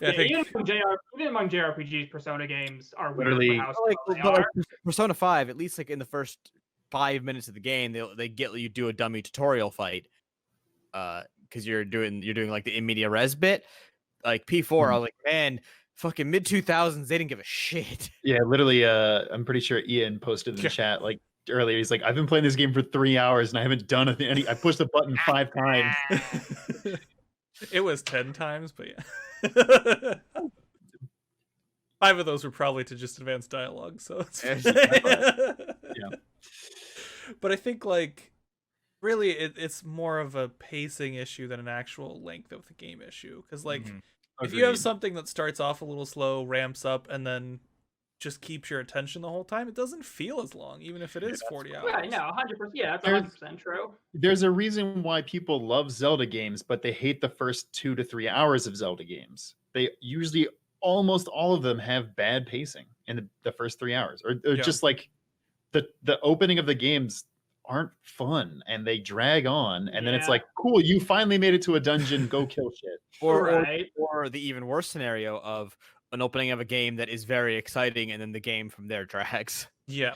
Yeah, I think Even among JRPGs, Persona games are Literally- weird for how slow they But are. like Persona 5, at least like in the first 5 minutes of the game, they get you do a dummy tutorial fight, because you're doing like the in media res bit. Like P4, I was like, man, fucking mid 2000s, they didn't give a shit. Yeah, literally. I'm pretty sure Ian posted in the chat like earlier. He's like, I've been playing this game for 3 hours and I haven't done any. I pushed the button 5 times. it was 10 times, but yeah. 5 of those were probably to just advance dialogue, so it's Yeah. But I think like really it's more of a pacing issue than an actual length of the game issue. Because like if you have Agreed. something that starts off a little slow, ramps up, and then just keeps your attention the whole time, it doesn't feel as long, even if it is 40 hours. Yeah, no, 100%. Yeah, that's There's- 100% true. There's a reason why people love Zelda games, but they hate the first 2 to 3 hours of Zelda games. They usually, almost all of them have bad pacing in the first 3 hours, or Yeah. just like the opening of the games aren't fun and they drag on, and then it's Yeah. like, cool, you finally made it to a dungeon, go kill shit. Right. Or the even worse scenario of an opening of a game that is very exciting and then the game from there drags. Yeah.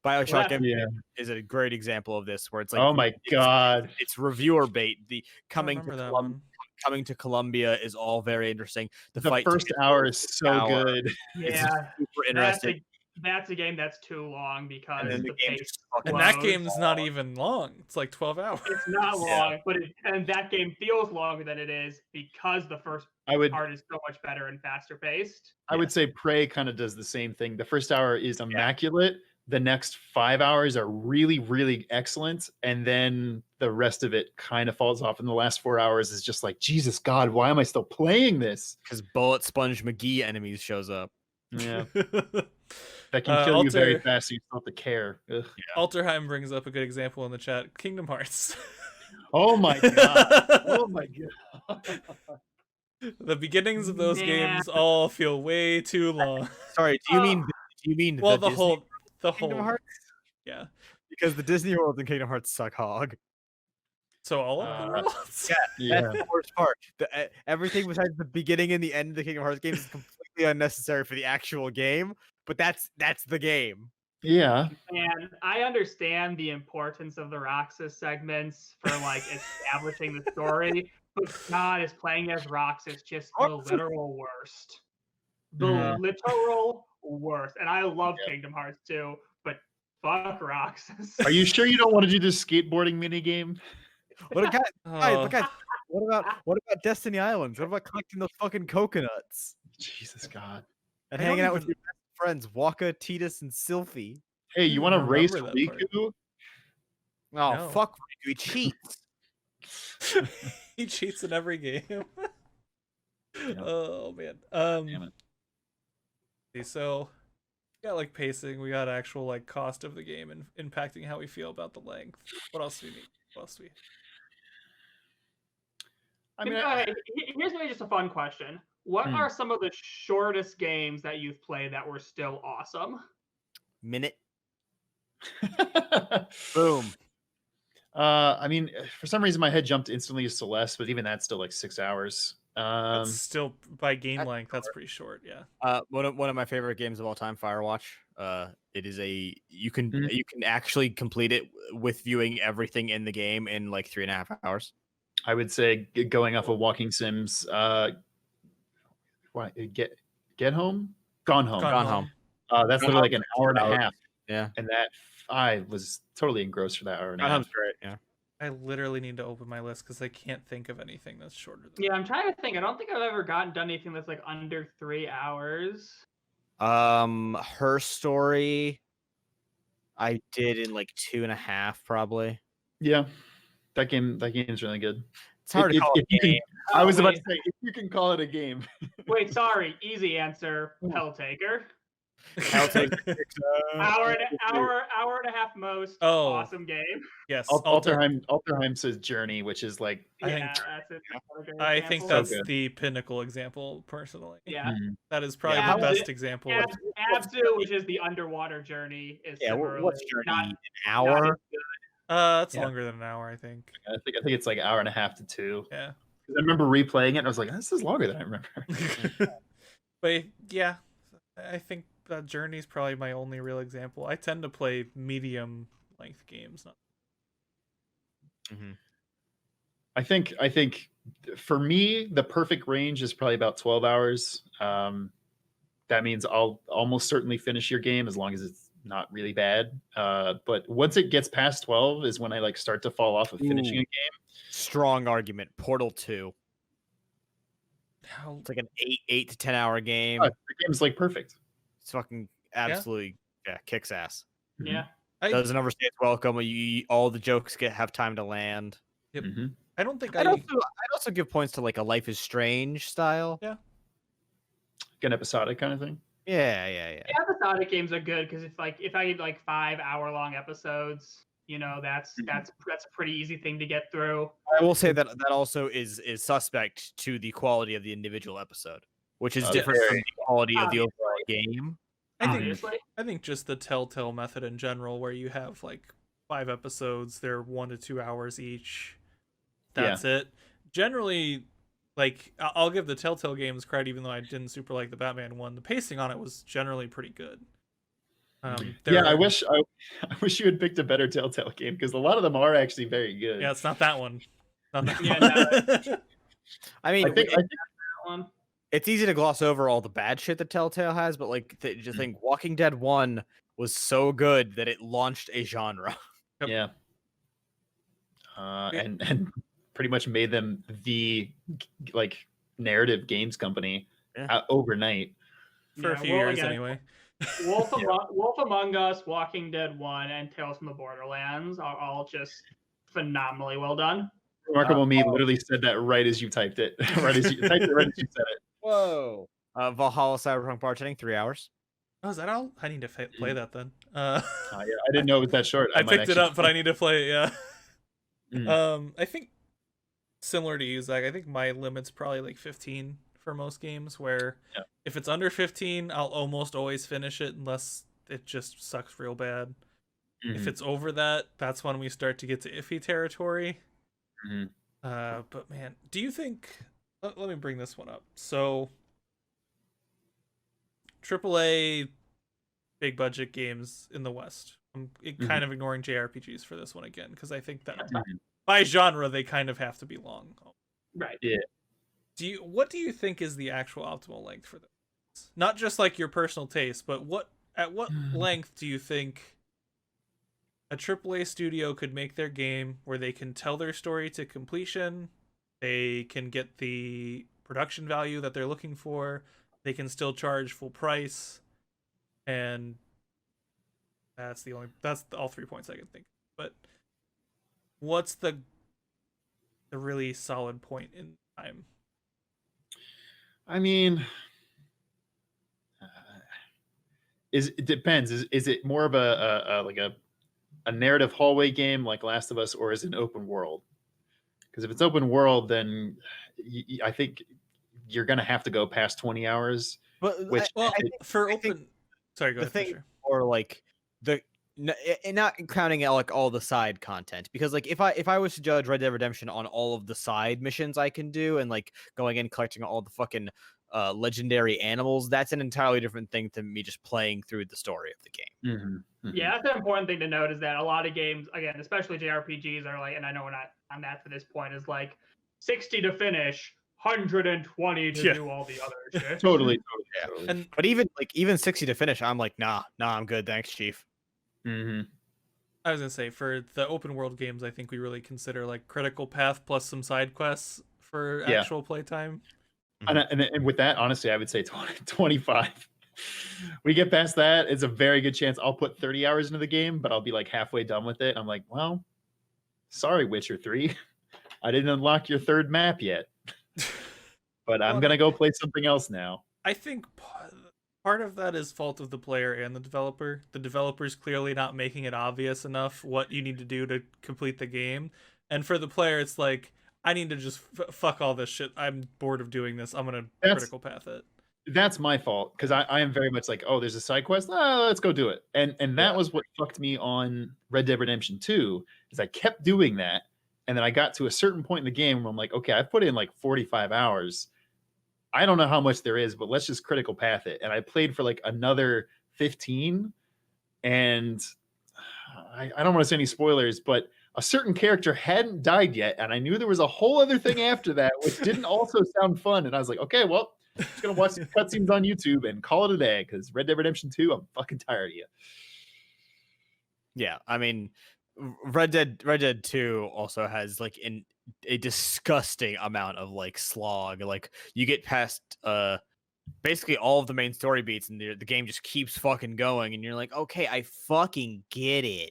Bioshock Well, Infinite is a great example of this, where it's like, Oh my god. it's reviewer bait. The I remember that one. coming to Columbia is all very interesting. The fight first to hour is so hour. good. It's Yeah. super interesting. That's a game that's too long because then the the game pace just fucking And that slows. game's not even long. It's like 12 hours. It's not Yeah. long, and that game feels longer than it is because the first I would part is so much better and faster paced. I would say Prey kind of does the same thing. The first hour is immaculate. The next 5 hours are really, really excellent. And then the rest of it kind of falls off. And the last 4 hours is just like, Jesus God, why am I still playing this? Because Bullet Sponge McGee enemies shows up. Yeah. That can kill you very fast, so you don't have to care. Ugh. Alterheim brings up a good example in the chat. Kingdom Hearts. Oh my god. Oh my god. The beginnings of those Man. games all feel way too long. Sorry, do you mean Well, the Disney Kingdom whole, Hearts? yeah. Because the Disney World and Kingdom Hearts suck hog. So all of the worlds. Yeah. That's the worst part. Everything besides the beginning and the end of the Kingdom Hearts games is completely unnecessary for the actual game. But that's the game. Yeah. And I understand the importance of the Roxas segments for like establishing the story, but God, is playing as Roxas just the literal worst. The Mhm. literal worst. And I love Kingdom Hearts too, but fuck Roxas. Are you sure you don't want to do this skateboarding mini game? What guys, Oh. guys, what about Destiny Islands? What about collecting those fucking coconuts Jesus God. and I hanging don't out with even- your best friends, Waka, Titus, and Sylphie? Hey, you want to remember race that part. Riku? Oh No. fuck, Riku, he cheats. He cheats in every game. Oh man. Damn it. See, so we got like pacing, we got actual like cost of the game and impacting how we feel about the length. What else do we need? What else do we? I mean, Here's maybe just a fun question. What Hmm. are some of the shortest games that you've played that were still awesome? Minute. Boom. I mean, for some reason my head jumped instantly to Celeste, but even that's still like 6 hours. That's still by game that's length. That's short. pretty short. Yeah. One of my favorite games of all time, Firewatch. It is you can Mhm. you can actually complete it with viewing everything in the game in like 3.5 hours. I would say going off of Walking Sims, what, get home, gone home. Gone Home. That's Gone literally like Home's an hour and a 2 hours. half, Yeah, and that I was totally engrossed for that hour and a Gone half. Home's great. Yeah. I literally need to open my list because I can't think of anything that's shorter than Yeah, I'm trying to think. I don't think I've ever done anything that's like under 3 hours. Her Story, I did in like 2.5 probably. Yeah, that game is really good. It's hard to call it if you a game. I was about wait. to say if you can call it a game. Wait, sorry. Easy answer. Helltaker. that. Hour and a half most. Oh. Awesome game. Yes. Alterheim says Journey, which is like I Yeah, think- that's it. Another great I think example. that's good. the pinnacle example, personally. Yeah. That is probably Yeah, the best example. Ab- Abzu, which is the underwater journey, is Yeah, similarly what's Journey? not An not hour? as good. It's Yeah. longer than an hour, I think. I think it's like an hour and a half to 2. Yeah. 'Cause I remember replaying it and I was like, this is longer than I remember. But yeah, I think that Journey is probably my only real example. I tend to play medium length games. I think for me, the perfect range is probably about 12 hours. That means I'll almost certainly finish your game as long as it's not really bad. But once it gets past 12 is when I like start to fall off of finishing a game. Strong argument. Portal 2. How It's like an 8 to 10 hour game. The game's like perfect. It's fucking absolutely kicks ass. Yeah. Doesn't overstay its welcome. All the jokes have time to land. Mhm. I don't think I'd also give points to like a Life is Strange style. Yeah. An episodic kind of thing. Yeah. Episodic games are good because if I get like 5-hour-long episodes, that's a pretty easy thing to get through. I will say that also is suspect to the quality of the individual episode, which is different from the quality of the overall game. obviously. I think just the Telltale method in general, where you have like 5 episodes, they're 1 to 2 hours each. That's it. Generally, like I'll give the Telltale games credit, even though I didn't super like the Batman one. The pacing on it was generally pretty good. Yeah, I wish you had picked a better Telltale game because a lot of them are actually very good. Yeah, it's not that one. Not that Yeah, one. I mean, I think that one. it's easy to gloss over all the bad shit that Telltale has, but like, just think Walking Dead 1 was so good that it launched a genre. Yep. Yeah. And pretty much made them the like narrative games company overnight. For a few years, anyway. Wolf Among Us, Walking Dead 1, and Tales from the Borderlands are all just phenomenally well done. Remarkable Me literally said that right as you typed it. Right as you typed it, right as you said it. Whoa. Valhalla Cyberpunk bartending, 3 hours. Oh, is that all? I need to play that then. Yeah, I didn't know it was that short. I picked it up, but I need to play it. Yeah. Mm. I think similar to you, Zach. I think my limit's probably like 15 for most games. Where if it's under 15, I'll almost always finish it unless it just sucks real bad. If it's over that, that's when we start to get to iffy territory. But man, do you think? Let me bring this one up. So, AAA big budget games in the West. I'm kind of ignoring JRPGs for this one again because I think that by genre they kind of have to be long. Right. Yeah. What do you think is the actual optimal length for this? Not just like your personal taste, but at what length do you think a AAA studio could make their game where they can tell their story to completion, they can get the production value that they're looking for, they can still charge full price, and that's all 3 points I can think. But what's the really solid point in time? I mean, it depends. Is it more of a narrative hallway game like Last of Us, or is it an open world? Because if it's open world, then I think you're gonna have to go past 20 hours. But sorry, go ahead. Thing, or like not counting out like all the side content, because like if I was to judge Red Dead Redemption on all of the side missions I can do and like going in collecting all the fucking legendary animals, that's an entirely different thing than me just playing through the story of the game. Yeah, that's an important thing to note, is that a lot of games, again, especially JRPGs, are like, and I know we're not on that for this point, is like 60 to finish, 120 to do all the other shit. Totally. But even 60 to finish, I'm like, nah, I'm good, thanks, Chief. I was gonna say, for the open world games, I think we really consider like critical path plus some side quests for actual playtime. And with that, honestly, I would say 25. We get past that, it's a very good chance I'll put 30 hours into the game, but I'll be like halfway done with it. I'm like, well, sorry, Witcher 3. I didn't unlock your third map yet. But I'm going to go play something else now. I think part of that is fault of the player and the developer. The developer's clearly not making it obvious enough what you need to do to complete the game. And for the player, it's like, I need to just fuck all this shit. I'm bored of doing this. I'm going to critical path it. That's my fault, because I am very much like, oh, there's a side quest. Let's go do it. And that was what fucked me on Red Dead Redemption 2, is I kept doing that. And then I got to a certain point in the game where I'm like, okay, I've put in like 45 hours. I don't know how much there is, but let's just critical path it. And I played for like another 15. And I don't want to say any spoilers, but a certain character hadn't died yet. And I knew there was a whole other thing after that, which didn't also sound fun. And I was like, okay, well, I'm just going to watch the cutscenes on YouTube and call it a day, because Red Dead Redemption 2, I'm fucking tired of you. Yeah, I mean, Red Dead 2 also has like a disgusting amount of like slog. Like you get past basically all of the main story beats, and the game just keeps fucking going, and you're like, okay, I fucking get it.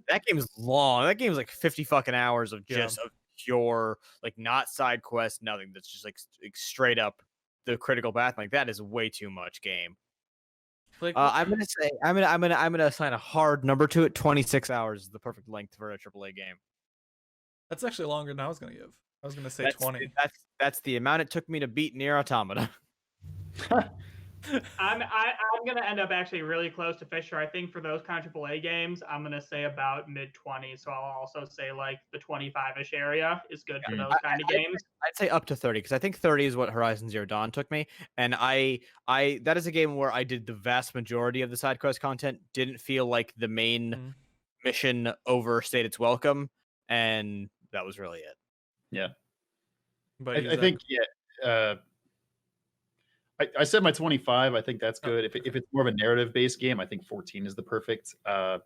That game's long. That game's like 50 fucking hours of just of pure, like, not side quest, nothing. That's just like straight up the critical path. Like, that is way too much game. Like, I'm gonna assign a hard number to it. 26 hours is the perfect length for a AAA game. That's actually longer than I was gonna give. I was gonna say 20. That's the amount it took me to beat Nier Automata. I'm gonna end up actually really close to Fisher. I think for those kind of AAA games, I'm gonna say about mid-20s. So I'll also say like the 25-ish area is good for those kind of games. I'd say up to 30 because I think 30 is what Horizon Zero Dawn took me, and I that is a game where I did the vast majority of the side quest content. Didn't feel like the main Mm. mission overstayed its welcome, and that was really it. Yeah. But I think, I said my 25. I think that's Oh, good. If it's more of a narrative based game, I think 14 is the perfect. I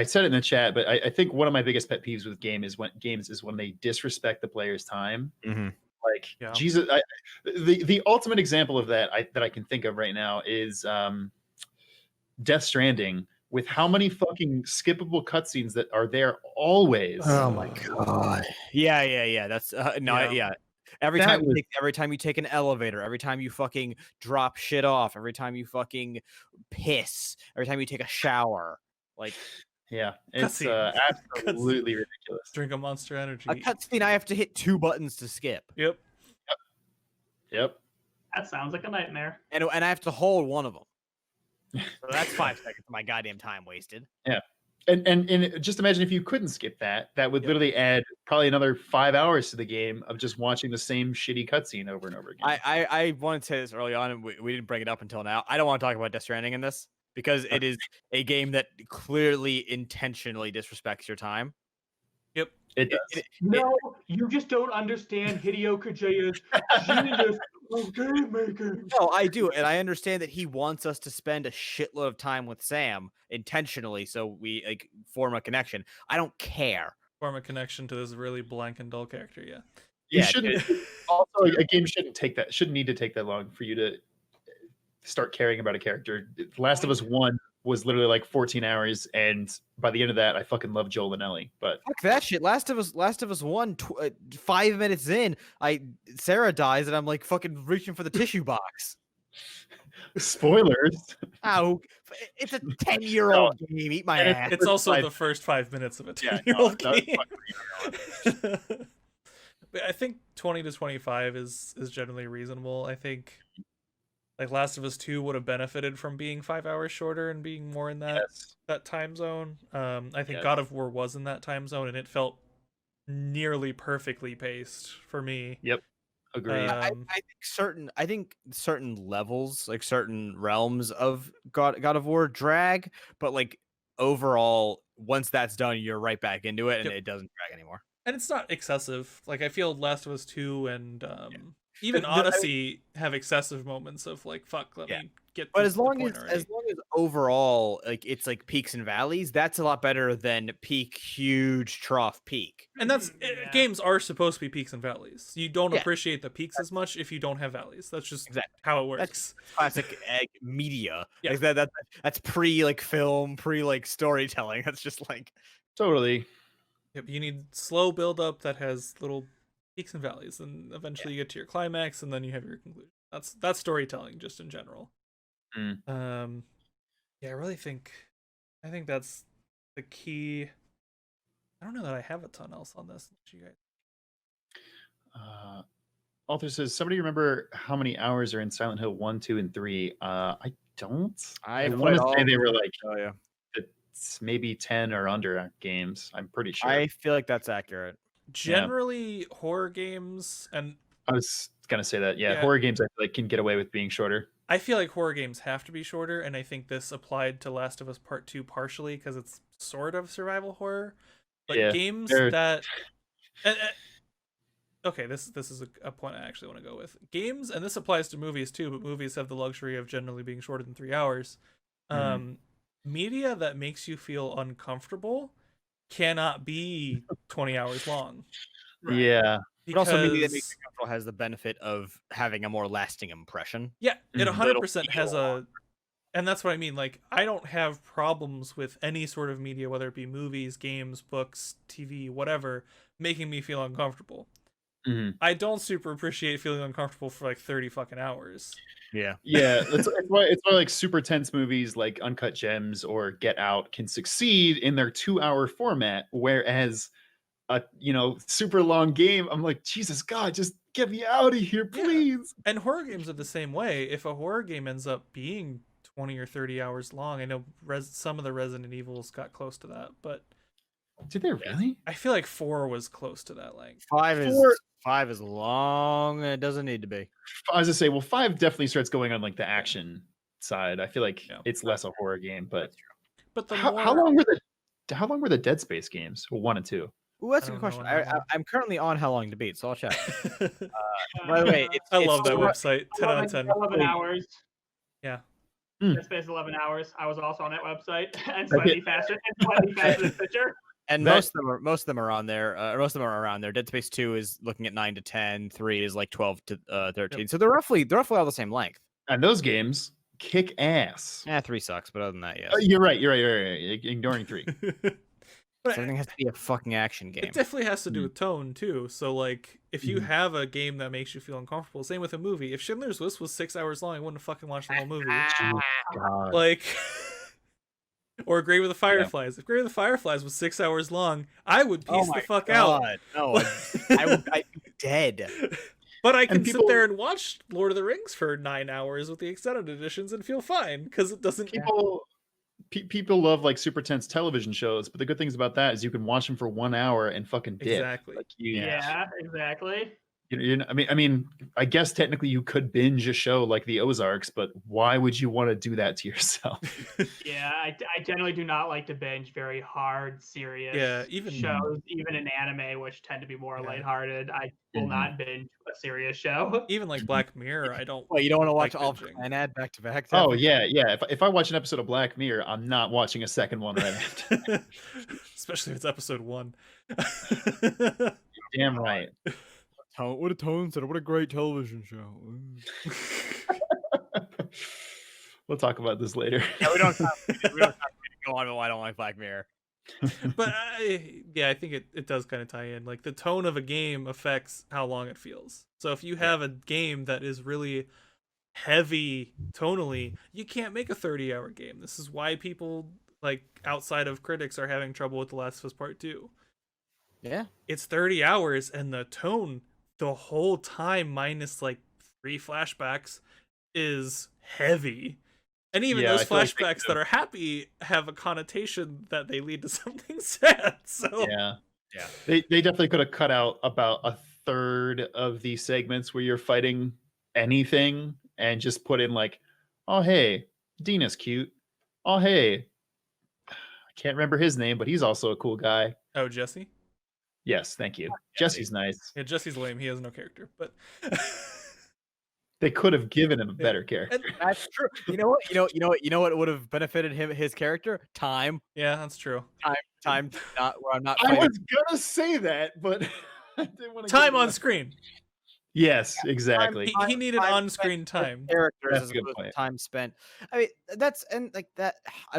said it in the chat, but I think one of my biggest pet peeves with games is when they disrespect the player's time. Mm-hmm. Like Yeah. Jesus, the ultimate example of that I can think of right now is Death Stranding, with how many fucking skippable cutscenes that are there always. Oh my god! Yeah. That's no, Yeah. yeah. Every That time, was- every time you take an elevator, every time you fucking drop shit off, every time you fucking piss, every time you take a shower, like Yeah, it's Cutscene. absolutely ridiculous. Drink a Monster Energy. a cutscene, I have to hit 2 buttons to skip, Yep. Yep. That sounds like a nightmare. and I have to hold one of them. So that's 5 seconds of my goddamn time wasted. Yeah. And just imagine if you couldn't skip that would Yep. literally add probably another 5 hours to the game of just watching the same shitty cutscene over and over again. I wanted to say this early on, and we didn't bring it up until now. I don't want to talk about Death Stranding in this because it is a game that clearly intentionally disrespects your time. Yep. It does. No, you just don't understand Hideo Kojima's genius of game making. No, I do, and I understand that he wants us to spend a shitload of time with Sam intentionally, so we like form a connection. I don't care. Form a connection to this really blank and dull character. Yeah. You Yeah, shouldn't. Also, a game shouldn't need to take that long for you to start caring about a character. Last of Us 1 was literally like 14 hours, and by the end of that, I fucking love Joel and Ellie. But Fuck that shit. Last of Us 1, 5 minutes in, Sarah dies, and I'm like fucking reaching for the tissue box. spoilers. Ow! It's a 10-year-old game. Eat my And ass. It's also five- the first 5 minutes of a Yeah, 10-year-old no, game. But I think 20 to 25 is generally reasonable. I think like Last of Us 2 would have benefited from being 5 hours shorter and being more in that Yes. that time zone. I think Yes. God of War was in that time zone, and it felt nearly perfectly paced for me. Yep. Agreed. I think certain levels, like certain realms of God of War drag, but like overall, once that's done, you're right back into it, and Yep. it doesn't drag anymore. And it's not excessive. Like I feel Last of Us 2 and even The- Odyssey have excessive moments of like, fuck, let Yeah. me get But to as the long point as already. overall, like it's like peaks and valleys, that's a lot better than peak, huge trough peak. And that's Yeah. games are supposed to be peaks and valleys. You don't Yeah. appreciate the peaks as much if you don't have valleys. That's just Exactly. how it works. Classic media. Yeah. Like that's pre like film, pre like storytelling. That's just like Totally. Yep, you need slow build up that has little peaks and valleys, and eventually you get to your climax, and then you have your conclusion. That's storytelling just in general. Yeah, I think that's the key. I don't know that I have a ton else on this. You guys. Author says, somebody remember how many hours are in Silent Hill 1, 2, and 3? I don't. I want to say they were like oh yeah. it's maybe 10 or under games. I'm pretty sure. I feel like that's accurate. Generally, horror games, and I was gonna say that. Yeah, Yeah. horror games I feel like can get away with being shorter. I feel like horror games have to be shorter, and I think this applied to Last of Us Part 2 partially because it's sort of survival horror. But Yeah, games they're- that okay, this is a point I actually want to go with. Games, and this applies to movies too, but movies have the luxury of generally being shorter than 3 hours. Media that makes you feel uncomfortable cannot be 20 hours long. Right. Yeah. But also media that makes Because you comfortable has the benefit of having a more lasting impression. yeah, it Mhm. 100% has a, and that's what I mean. Like, I don't have problems with any sort of media, whether it be movies, games, books, TV, whatever, making me feel uncomfortable. Mhm. I don't super appreciate feeling uncomfortable for like 30 fucking hours. Yeah. Yeah, it's why like super tense movies like Uncut Gems or Get Out can succeed in their 2-hour format, whereas a super long game, I'm like, Jesus God, just get me out of here, Yeah. please. And horror games are the same way. If a horror game ends up being 20 or 30 hours long, I know some of the Resident Evils got close to that, but Did they really? I feel like 4 was close to that length. Four- Five is long and it doesn't need to be. I was gonna say, well, 5 definitely starts going on like the action side. I feel like Yeah. it's less a horror game, but But the how long were the Dead Space games? Well, 1 and 2. Ooh, that's I a good don't question. know how long. I'm currently on How Long to Beat, so I'll check. By the way, I love that still- website. 10 out of 10. 11 hours. Yeah. Dead Space 11 hours. I was also on that website and slightly faster than Stitcher. And That- most of them are on there. Most of them are around there. Dead Space 2 is looking at 9 to 10. 3 is like 12 to 13. Yep. So they're roughly all the same length. And those games kick ass. 3 sucks, but other than that, yes. You're right. Ignoring 3. But Everything has to be a fucking action game. it definitely has to do with tone too. So like, if you have a game that makes you feel uncomfortable, same with a movie. If Schindler's List was 6 hours long, I wouldn't have fucking watched the whole movie. God. Like, or Grave with the Fireflies. If Grave with the Fireflies was 6 hours long, I would piece the fuck out. No, I'd be dead. But I can people- sit there and watch Lord of the Rings for 9 hours with the extended editions and feel fine because it doesn't. People love like super tense television shows, but the good things about that is you can watch them for 1 hour and fucking dip. Exactly. Like, Yeah, exactly. I mean, I guess technically you could binge a show like The Ozarks, but why would you want to do that to yourself? Yeah, I generally do not like to binge very hard, serious even shows, even in anime, which tend to be more Yeah. lighthearted. I will Mhm. not binge a serious show. even like Black Mirror, I don't. Well, you don't want to watch like all binging. and add back to back. Oh yeah. If I watch an episode of Black Mirror, I'm not watching a second one right after. Especially if it's episode 1. Damn right. What a tone said. What a great television show. We'll talk about this later. Yeah, we don't go on, but I don't like Black Mirror. But I think it does kind of tie in. Like the tone of a game affects how long it feels. So if you have a game that is really heavy tonally, you can't make a 30-hour game. This is why people like outside of critics are having trouble with The Last of Us Part 2. Yeah. It's 30 hours and the tone the whole time minus like 3 flashbacks is heavy. And even Yeah, those I feel like they flashbacks that are happy have a connotation that they lead to something sad. So Yeah. Yeah. They definitely could have cut out about a third of these segments where you're fighting anything and just put in like, oh hey, Dina's cute. Oh hey, I can't remember his name, but he's also a cool guy. Oh, Jesse? Yes, thank you. Jesse's nice. Yeah, Jesse's lame. He has no character. But They could have given him a better character. and, That's true. You know what would have benefited his character? Time. yeah, that's true. Time not where I'm not I fighting. was gonna say that, but I didn't want to Time on screen. Yes, exactly. He needed time on-screen spent with time. characters That's as a good opposed to point. time spent. I mean, that's and like that.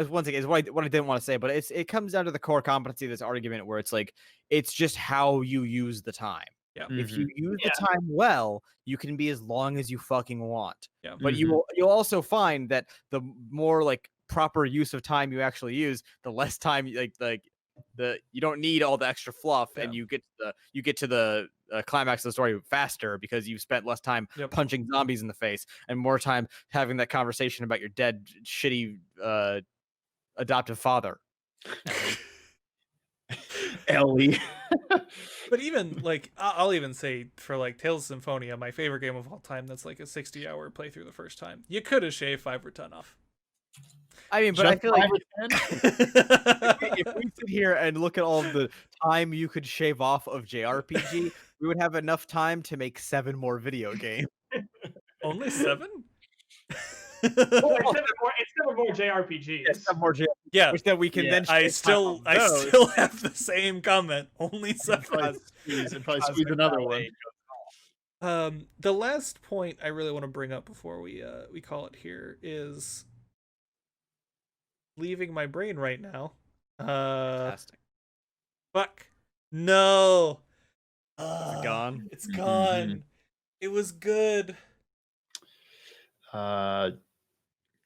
Once again, is what I didn't want to say, but it comes down to the core competency of this argument, where it's like it's just how you use the time. Yeah. If you use Yeah. the time well, you can be as long as you fucking want. Yeah. But you'll also find that the more like proper use of time you actually use, the less time you you don't need all the extra fluff, and you get to the climax of the story faster because you've spent less time Yep. punching zombies in the face and more time having that conversation about your dead shitty adoptive father. Ellie. But even like I'll even say for like Tales of Symphonia, my favorite game of all time, that's like a 60-hour playthrough the first time. You could have shaved 5 or 10 off. I mean, but I Just feel like 5 or 10? if we sit here and look at all the time you could shave off of JRPG, we would have enough time to make 7 more video games. Only 7? Well, it's never more JRPGs. Some more JRPGs, Yeah, which then we can then. I shave still time on those. have the same comment. Only 7. Probably squeeze another one. The last point I really want to bring up before we call it here is leaving my brain right now. Fantastic. Fuck. No. Is it gone? It's gone. It was good.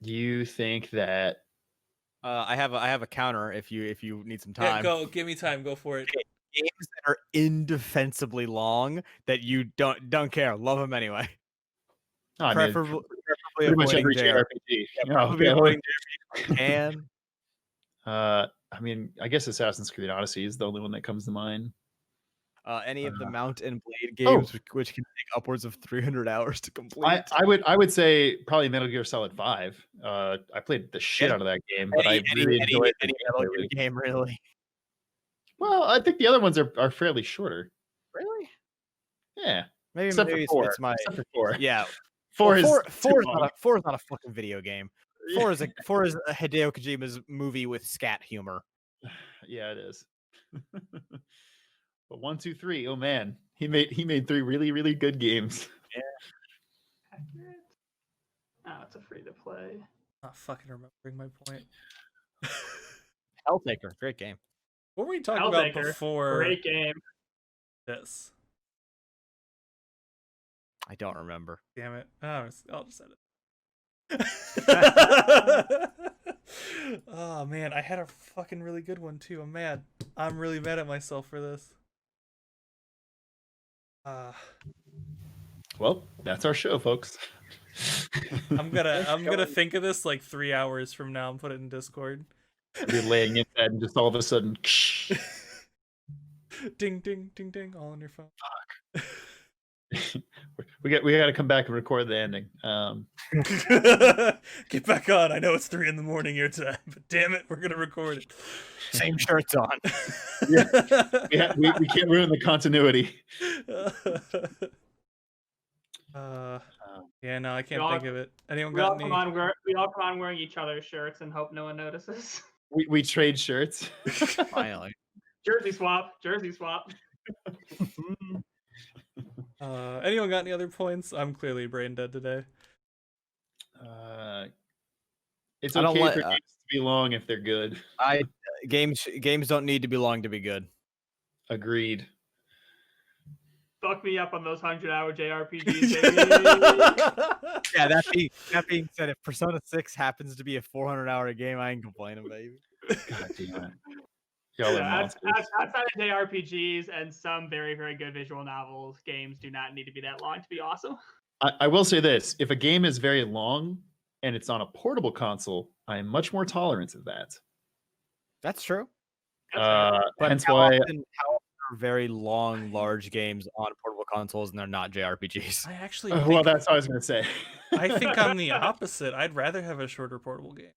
You think that I have a counter if you need some Yeah, time. go. Give me time. Go for it. Games that are indefensibly long that you don't care. Love them anyway. I mean, Preferably pretty much avoiding every JRPG. JRPG. Yeah, Oh, preferably okay. avoiding JRPG if you can. I mean, I guess Assassin's Creed Odyssey is the only one that comes to mind. Any of the Mount and Blade oh. games, which can take upwards of 300 hours to complete. I would say probably Metal Gear Solid 5. I played the shit out of that game, but I really enjoyed any Metal Gear game, really. Well, I think the other ones are fairly shorter. Really? Yeah. Maybe Except maybe for 4. it's my Except for 4. yeah. Four Well, is four is not a fucking video game. Four is a Hideo Kojima's movie with scat humor. Yeah, it is. But 1, 2, 3. Oh man, he made 3 really, really good games. Yeah. Accurate. Oh, it's a free to play. Not fucking remembering my point. Helltaker, great game. What were we talking about Helltaker, before Great game. this? I don't remember. Damn it. Oh, I'll just edit. Oh man, I had a fucking really good one too. I'm mad. I'm really mad at myself for this. Well, that's our show, folks. I'm gonna think of this like 3 hours from now and put it in Discord. You're laying in bed and just all of a sudden Ding ding ding ding all on your phone. we got to come back and record the ending. Get back on. I know it's 3 a.m. your time, but damn it, we're gonna record it. Same shirts on. Yeah, we can't ruin the continuity. Yeah, no, I can't all- think of it. Anyone We all got come any? on. We all come on wearing each other's shirts and hope no one notices. We trade shirts. Finally. Jersey swap. Jersey swap. Anyone got any other points? I'm clearly brain dead today. It's I don't okay like- for games to be long if they're good. Games don't need to be long to be good. Agreed. Fuck me up on those 100-hour JRPGs, baby. Yeah, that being said, if Persona 6 happens to be a 400-hour game, I ain't complaining, baby. God damn it. Y'all are monsters. Outside of JRPGs and some very, very good visual novels, games do not need to be that long to be awesome. I will say this: if a game is very long and it's on a portable console, I am much more tolerant of that. That's true. That's But Hence how why often are very long, large games on portable consoles and they're not JRPGs? I actually well, think, that's what I was going to say. I think I'm the opposite. I'd rather have a shorter portable game.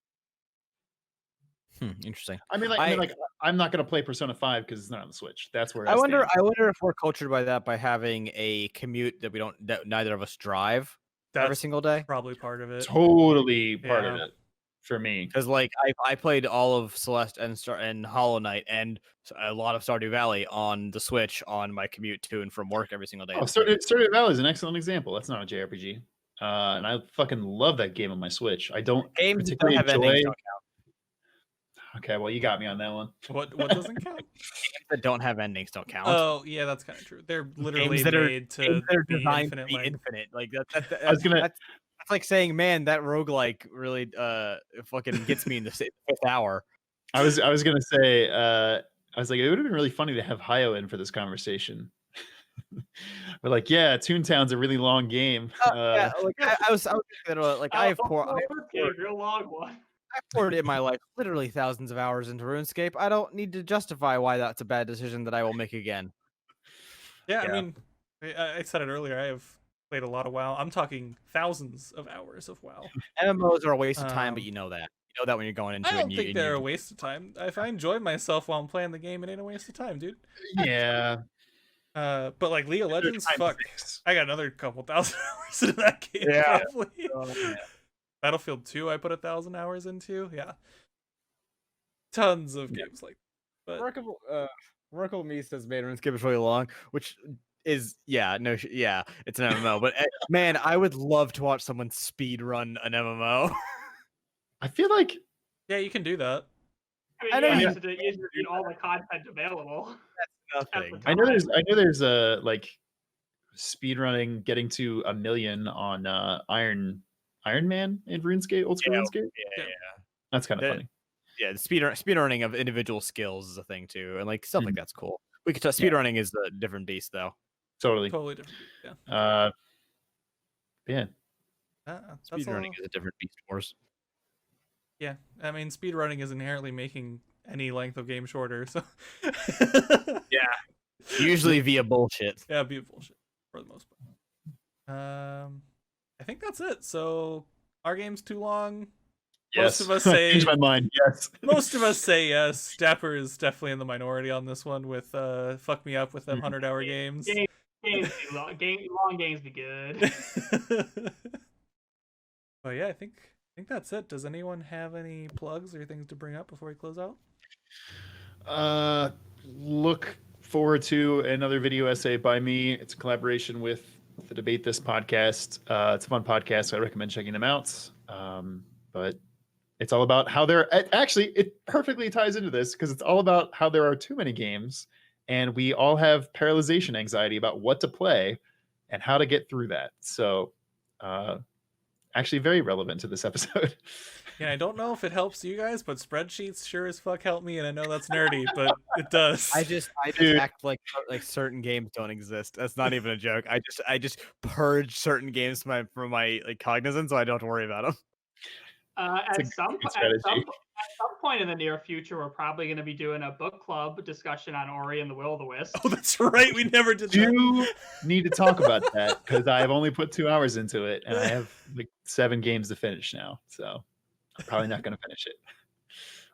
Interesting. I mean, I'm not going to play Persona 5 because it's not on the Switch. That's where I wonder stand. if we're cultured by that by having a commute that neither of us drive every That's single day. probably part of it. Totally part of Yeah. it for me. Because like I played all of Celeste and Hollow Knight and a lot of Stardew Valley on the Switch on my commute to and from work every single day. Oh, Stardew Valley is an excellent example. That's not a JRPG. And I fucking love that game on my Switch. I don't Games that particularly don't have enjoy. endings don't count. Okay, well, you got me on that one. What doesn't count? Games that don't have endings don't count. Oh yeah, that's kind of true. They're literally Games that are- made to Games that are be designed infinite to be length. infinite. Like I was gonna- that's like saying, man, that roguelike really fucking gets me in the 5th hour. I was gonna say, I was like, it would have been really funny to have Hayo in for this conversation. We're like, yeah, Toontown's a really long game. Yeah, like I was thinking that, like I have real long one. I've poured in my life literally thousands of hours into RuneScape. I don't need to justify why that's a bad decision that I will make again. Yeah, I Yeah. mean, I said it earlier. I have played a lot of WoW. I'm talking thousands of hours of WoW. MMOs are a waste of time, but Um, you know that. You know that when you're going into I it. don't and you- think and they're you- a waste of time. If I enjoy myself while I'm playing the game, it ain't a waste of time, dude. Yeah. But like League of Legends, Time fuck. six. I got another couple thousand hours into that game. Yeah. Probably. Battlefield 2, I put 1,000 hours into. Yeah, tons of games like. But Merkle Me says made RuneScape is really long, which is it's an MMO. But man, I would love to watch someone speed run an MMO. I feel like yeah, you can do that. I I know mean, you- you have to read all the content available. Nothing. I know there's a like speedrunning getting to 1 million on Iron Man in RuneScape, old school Yeah, RuneScape. Yeah. That's kind of That- funny. Yeah, the speed running of individual skills is a thing too, and like stuff like Mhm. that's cool. We could speedrunning is a different beast, though. Totally. Totally different. Yeah. Yeah. That's Speedrunning all. is a different beast, Wars. Yeah, I mean, speedrunning is inherently making any length of game shorter, so. Usually via bullshit. Yeah, be bullshit for the most part. I think that's it. So our game's too long. Yes. Most of us say Changed my mind. Yes. Most of us say yes. Dapper is definitely in the minority on this one with fuck me up with them 100-hour games. Games be long. Long games be good. But yeah, I think that's it. Does anyone have any plugs or things to bring up before we close out? Look forward to another video essay by me. It's a collaboration with the Debate This podcast. It's a fun podcast, so I recommend checking them out. But it's all about how it perfectly ties into this because it's all about how there are too many games and we all have paralyzation anxiety about what to play and how to get through that. So actually very relevant to this episode. Yeah, I don't know if it helps you guys, but spreadsheets sure as fuck help me, and I know that's nerdy, but it does. I just act like certain games don't exist. That's not even a joke. I just purge certain games from my like cognizance, so I don't have to worry about them. At some point in the near future, we're probably going to be doing a book club discussion on Ori and the Will of the Wisp. Oh, that's right. We never did that. You need to talk about that because I have only put 2 hours into it and I have like 7 games to finish now. So I'm probably not going to finish it.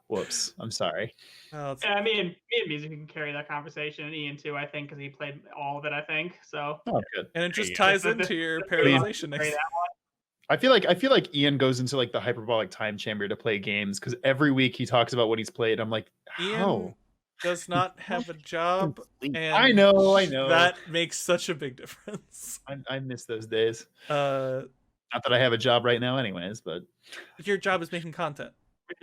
Whoops. I'm sorry. I mean, me and Music can carry that conversation, and Ian too, I think, because he played all of it, I think. So. Oh, good. And it just ties into your paralyzation. I feel like Ian goes into like the hyperbolic time chamber to play games because every week he talks about what he's played. I'm like, how? Ian does not have a job, and I know. That makes such a big difference. I miss those days. Not that I have a job right now, anyways, but your job is making content.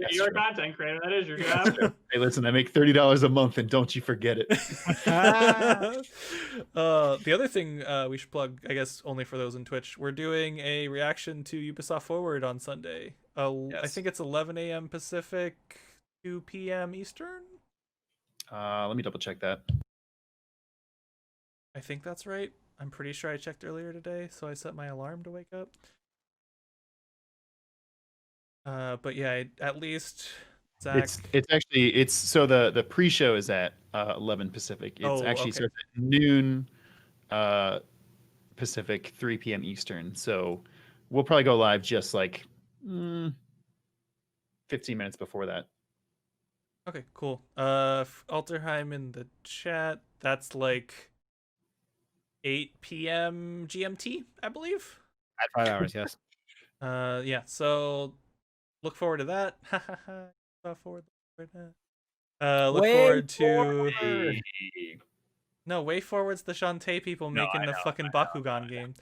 You're a content creator. That is your job. Hey, listen, I make $30 a month, and don't you forget it. The other thing we should plug, I guess, only for those in Twitch, we're doing a reaction to Ubisoft Forward on Sunday. Yes. I think it's 11 a.m. Pacific, 2 p.m. Eastern. Let me double check that. I think that's right. I'm pretty sure I checked earlier today, so I set my alarm to wake up. But yeah, at least Zach. It's so the pre-show is at 11 Pacific. It's actually starts at noon Pacific, 3 p.m. Eastern. So we'll probably go live just like 15 minutes before that. Okay, cool. Alterheim in the chat. That's like 8 p.m. GMT, I believe. At 5 hours, yes. Yeah. So look forward to that. Look forward to. No, Way Forward's the Shantae people making the fucking Bakugan game.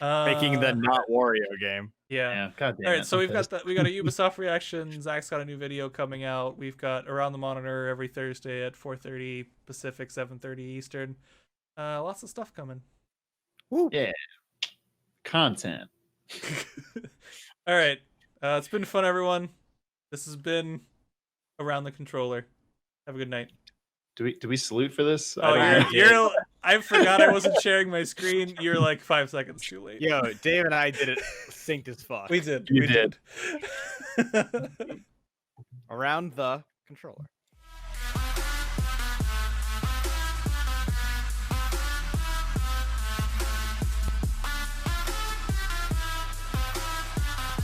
Making the not Wario game. Yeah. God damn. All right, so we got a Ubisoft reaction. Zach's got a new video coming out. We've got Around the Monitor every Thursday at 4:30 Pacific, 7:30 Eastern. Lots of stuff coming. Woo. Yeah. Content. All right. It's been fun, everyone. This has been Around the Controller. Have a good night. Do we salute for this? Oh, I forgot I wasn't sharing my screen. You're like 5 seconds too late. Yo, Dave and I did it synced as fuck. We did. You did. Around the Controller.